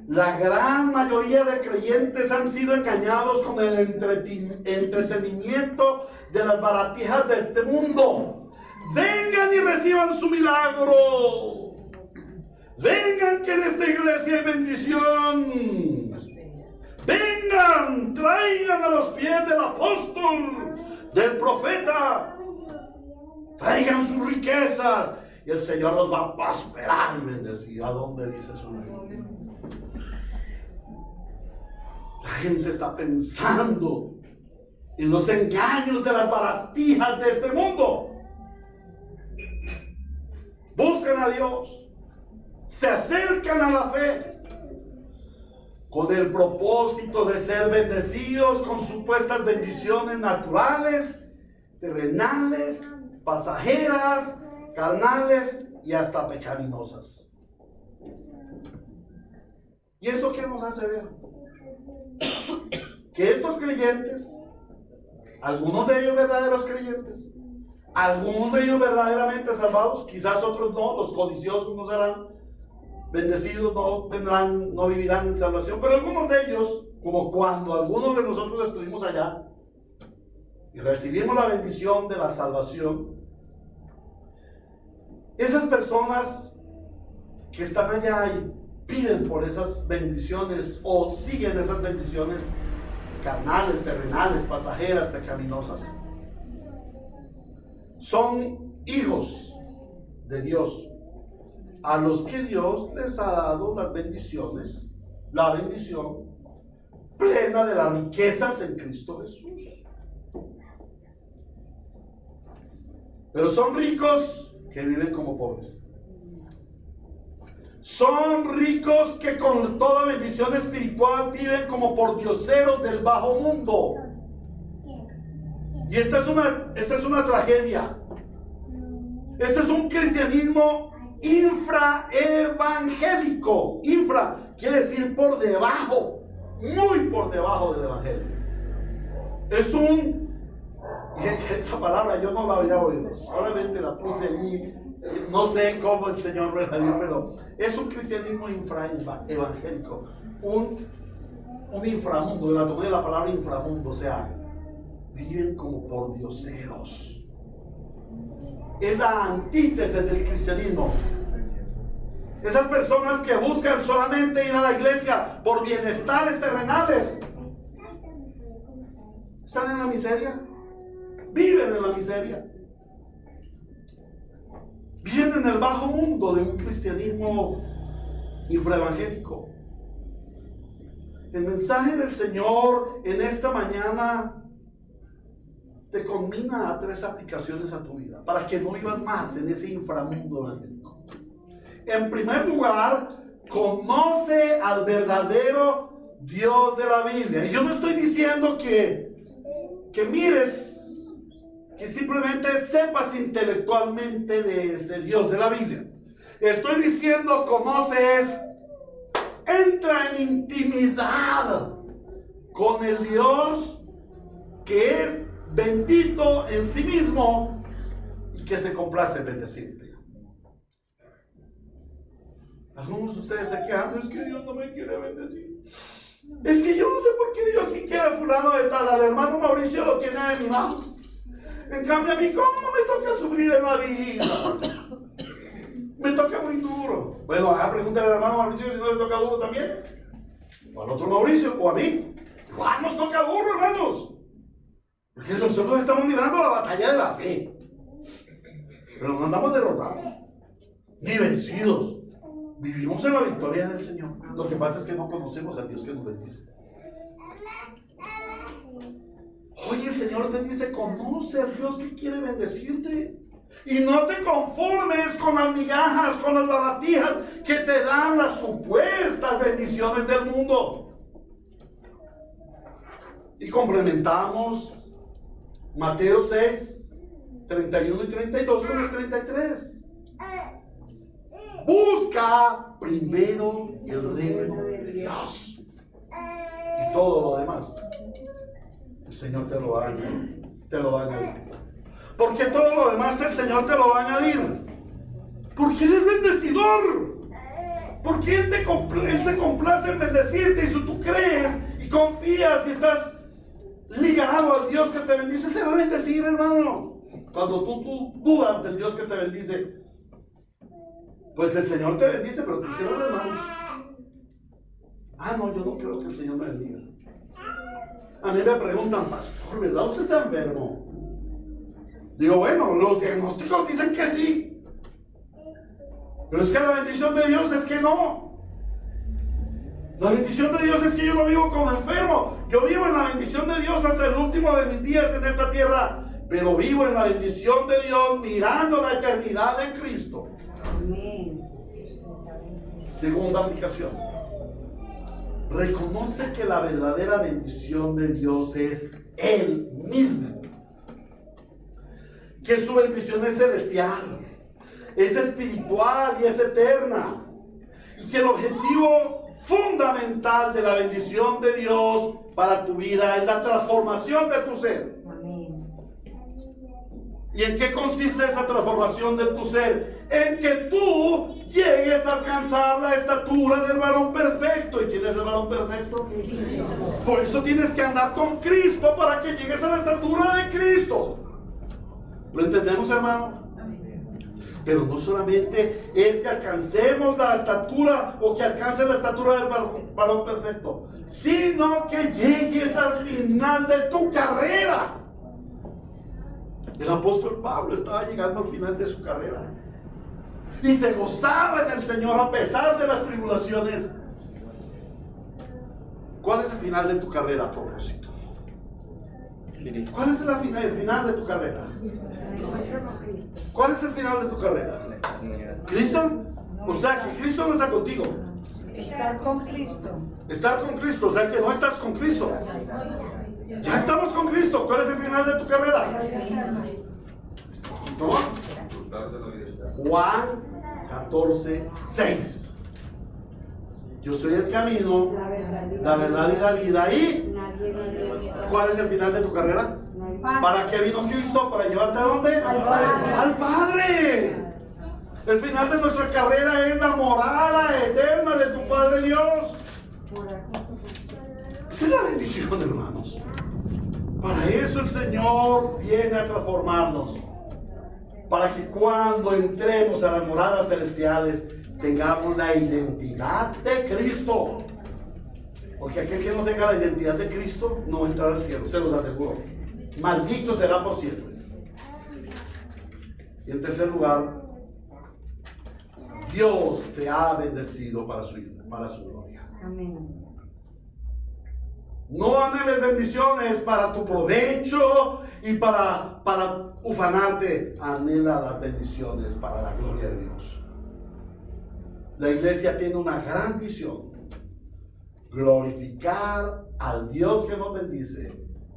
la gran mayoría de creyentes han sido engañados con el entretenimiento de las baratijas de este mundo. Vengan y reciban su milagro. Vengan, que en esta iglesia hay bendición. Vengan, traigan a los pies del apóstol, del profeta. Traigan sus riquezas y el Señor los va a prosperar y bendecir. ¿A dónde dice su Biblia? La gente está pensando en los engaños de las baratijas de este mundo. Buscan a Dios, se acercan a la fe con el propósito de ser bendecidos con supuestas bendiciones naturales, terrenales, pasajeras, carnales y hasta pecaminosas. ¿Y eso qué nos hace ver? Que estos creyentes, algunos de ellos verdaderos creyentes, algunos de ellos verdaderamente salvados, quizás otros no, los codiciosos no serán bendecidos, no vivirán en salvación, pero algunos de ellos, como cuando algunos de nosotros estuvimos allá y recibimos la bendición de la salvación, Esas personas que están allá y piden por esas bendiciones o siguen esas bendiciones carnales, terrenales, pasajeras, pecaminosas, son hijos de Dios, a los que Dios les ha dado las bendiciones, la bendición plena de las riquezas en Cristo Jesús. Pero son ricos que viven como pobres. Son ricos que con toda bendición espiritual viven como pordioseros del bajo mundo. Y esta es una tragedia. Este es un cristianismo infraevangélico. Infra quiere decir por debajo, muy por debajo del evangelio. Es esa palabra yo no la había oído, solamente la puse allí. No sé cómo el Señor me la dio, pero es un cristianismo infraevangélico, un inframundo. La tomé de la palabra inframundo, o sea, viven como pordioseros. Es la antítesis del cristianismo. Esas personas que buscan solamente ir a la iglesia por bienestares terrenales están en la miseria, viven en la miseria. Viven en el bajo mundo de un cristianismo infraevangélico. El mensaje del Señor en esta mañana te conmina a 3 aplicaciones a tu vida para que no vivas más en ese inframundo evangélico. En primer lugar, conoce al verdadero Dios de la Biblia. Y yo no estoy diciendo que mires, que simplemente sepas intelectualmente de ese Dios de la Biblia. Estoy diciendo conoces, entra en intimidad con el Dios que es bendito en sí mismo y que se complace en bendecirte. Algunos de ustedes se quejan, es que Dios no me quiere bendecir. Es que yo no sé por qué Dios sí quiere a fulano de tal. Al hermano Mauricio lo tiene de mi mano. En cambio a mí, ¿cómo me toca sufrir en la vida? Me toca muy duro. Bueno, pregúntale al hermano Mauricio si no le toca duro también. O al otro Mauricio, o a mí. Igual nos toca duro, hermanos. Porque nosotros estamos librando la batalla de la fe. Pero no andamos derrotados, ni vencidos. Vivimos en la victoria del Señor. Lo que pasa es que no conocemos al Dios que nos bendice. Hoy el Señor te dice, conoce al Dios que quiere bendecirte. Y no te conformes con las migajas, con las baratijas que te dan las supuestas bendiciones del mundo. Y complementamos Mateo 6, 31 y 32 con el 33. Busca primero el reino de Dios. Y todo lo demás el Señor te lo va a añadir. Porque todo lo demás el Señor te lo va a añadir. Porque Él es bendecidor. Porque Él se complace en bendecirte. Y si tú crees y confías y estás ligado al Dios que te bendice, Él te va a bendecir, hermano. Cuando tú dudas del Dios que te bendice, pues el Señor te bendice, pero te cierran las manos. No, yo no creo que el Señor me bendiga. A mí me preguntan, pastor, ¿verdad usted está enfermo? Digo, bueno, los diagnósticos dicen que sí. Pero es que la bendición de Dios es que no. La bendición de Dios es que yo no vivo como enfermo. Yo vivo en la bendición de Dios hasta el último de mis días en esta tierra. Pero vivo en la bendición de Dios mirando la eternidad en Cristo. Amén. Segunda aplicación. Reconoce que la verdadera bendición de Dios es Él mismo. Que su bendición es celestial, es espiritual y es eterna. Y que el objetivo fundamental de la bendición de Dios para tu vida es la transformación de tu ser. Amén. ¿Y en qué consiste esa transformación de tu ser? En que tú llegues a alcanzar la estatura del varón perfecto. ¿Y quién es el varón perfecto? Cristo. Por eso tienes que andar con Cristo para que llegues a la estatura de Cristo. ¿Lo entendemos, hermano? Pero no solamente es que alcancemos la estatura o que alcance la estatura del varón perfecto, sino que llegues al final de tu carrera. El apóstol Pablo estaba llegando al final de su carrera y se gozaba en el Señor a pesar de las tribulaciones. ¿Cuál es el final de tu carrera a propósito? ¿Cuál es el final de tu carrera? ¿Cuál es el final de tu carrera? ¿Cristo? O sea que Cristo no está contigo. Estar con Cristo. Estar con Cristo, o sea que no estás con Cristo. Ya estamos con Cristo. ¿Cuál es el final de tu carrera? ¿No? Juan 14:6. Yo soy el camino, la verdad y la vida. ¿Y cuál es el final de tu carrera? ¿Para qué vino Cristo? ¿Para llevarte a dónde? Al Padre. El final de nuestra carrera es la morada eterna de tu Padre Dios. Esa es la bendición, hermanos. Para eso el Señor viene a transformarnos. Para que cuando entremos a las moradas celestiales tengamos la identidad de Cristo. Porque aquel que no tenga la identidad de Cristo no entrará al cielo, se los aseguro. Maldito será por siempre. Y en tercer lugar, Dios te ha bendecido para su gloria. Amén. No anheles bendiciones para tu provecho y para ufanarte. Anhela las bendiciones para la gloria de Dios. La iglesia tiene una gran misión: glorificar al Dios que nos bendice,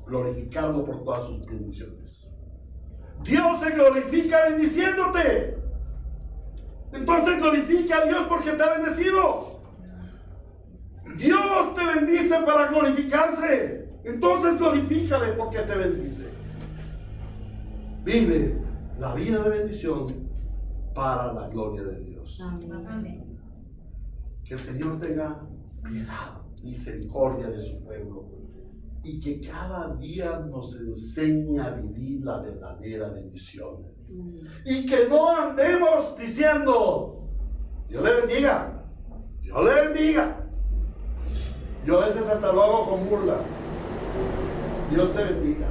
glorificarlo por todas sus bendiciones. Dios se glorifica bendiciéndote. Entonces glorifica a Dios porque te ha bendecido. Dios te bendice para glorificarse. Entonces glorifícale porque te bendice. Vive la vida de bendición para la gloria de Dios. Amén. Que el Señor tenga piedad, misericordia de su pueblo y que cada día nos enseñe a vivir la verdadera bendición. Y que no andemos diciendo: Dios le bendiga, Dios le bendiga. Yo a veces hasta lo hago con burla. Dios te bendiga.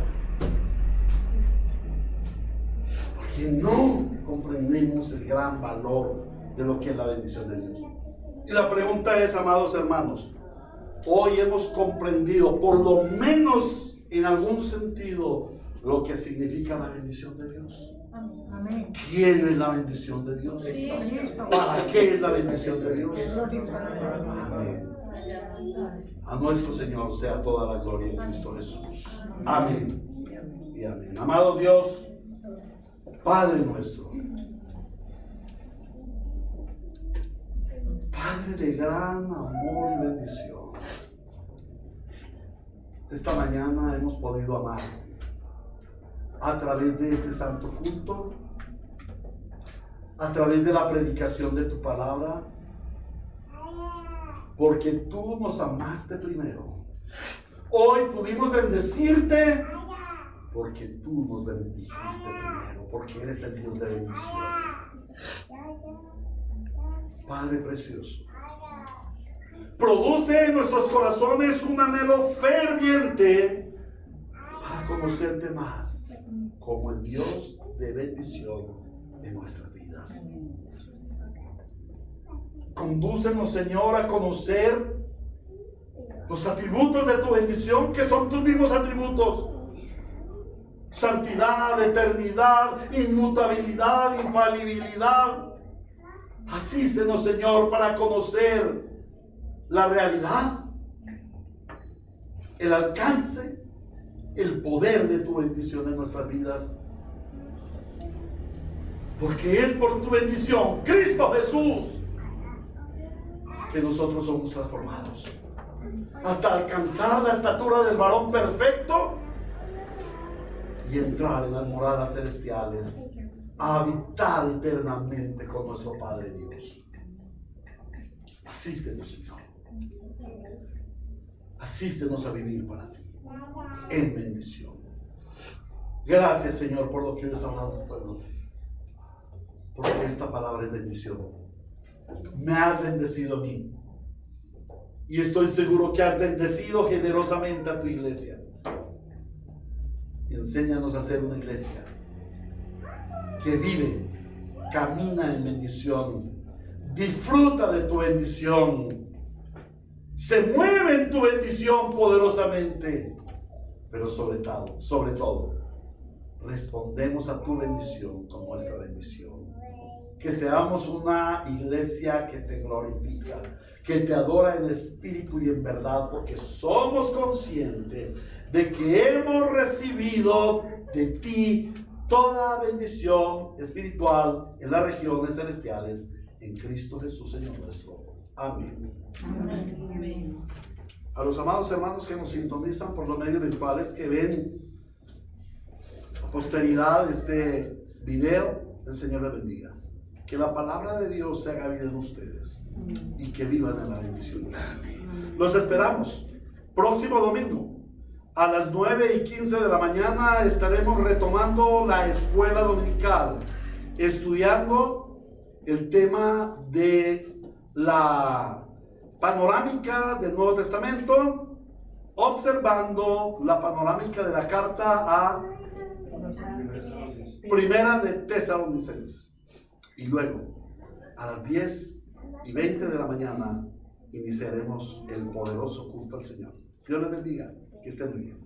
Porque no comprendemos el gran valor de lo que es la bendición de Dios. Y la pregunta es, amados hermanos, hoy hemos comprendido, por lo menos en algún sentido, lo que significa la bendición de Dios. Amén. ¿Quién es la bendición de Dios? ¿Para qué es la bendición de Dios? Amén. A nuestro Señor sea toda la gloria en Cristo Jesús. Amén y amén. Amado Dios, Padre nuestro, Padre de gran amor y bendición, esta mañana hemos podido amarte a través de este santo culto, a través de la predicación de tu palabra, porque tú nos amaste primero. Hoy pudimos bendecirte porque tú nos bendijiste primero, porque eres el Dios de bendición. Padre precioso, produce en nuestros corazones un anhelo ferviente para conocerte más como el Dios de bendición de nuestras vidas. Condúcenos, Señor, a conocer los atributos de tu bendición, que son tus mismos atributos: santidad, eternidad, inmutabilidad, infalibilidad. Asístenos, Señor, para conocer la realidad, el alcance, el poder de tu bendición en nuestras vidas. Porque es por tu bendición, Cristo Jesús, que nosotros somos transformados hasta alcanzar la estatura del varón perfecto y entrar en las moradas celestiales, a habitar eternamente con nuestro Padre Dios. Asístenos, Señor. Asístenos a vivir para ti en bendición. Gracias, Señor, por lo que hoy has hablado, pueblo. porque esta palabra es bendición. Me has bendecido a mí. Y estoy seguro que has bendecido generosamente a tu iglesia. Enséñanos a ser una iglesia que vive, camina en bendición, disfruta de tu bendición, se mueve en tu bendición poderosamente, pero sobre todo, respondemos a tu bendición con nuestra bendición. Que seamos una iglesia que te glorifica, que te adora en espíritu y en verdad, porque somos conscientes de que hemos recibido de ti toda bendición espiritual en las regiones celestiales, en Cristo Jesús, Señor nuestro. Amén. Amén. A los amados hermanos que nos sintonizan por los medios virtuales, que ven a posteridad este video, el Señor les bendiga. Que la palabra de Dios se haga vida en ustedes y que vivan en la bendición. Los esperamos próximo domingo a las 9:15 de la mañana. Estaremos retomando la escuela dominical, estudiando el tema de la panorámica del Nuevo Testamento, observando la panorámica de la carta a Primera de Tesalonicenses. Y luego, a las 10:20 de la mañana, iniciaremos el poderoso culto al Señor. Dios les bendiga, que estén muy bien.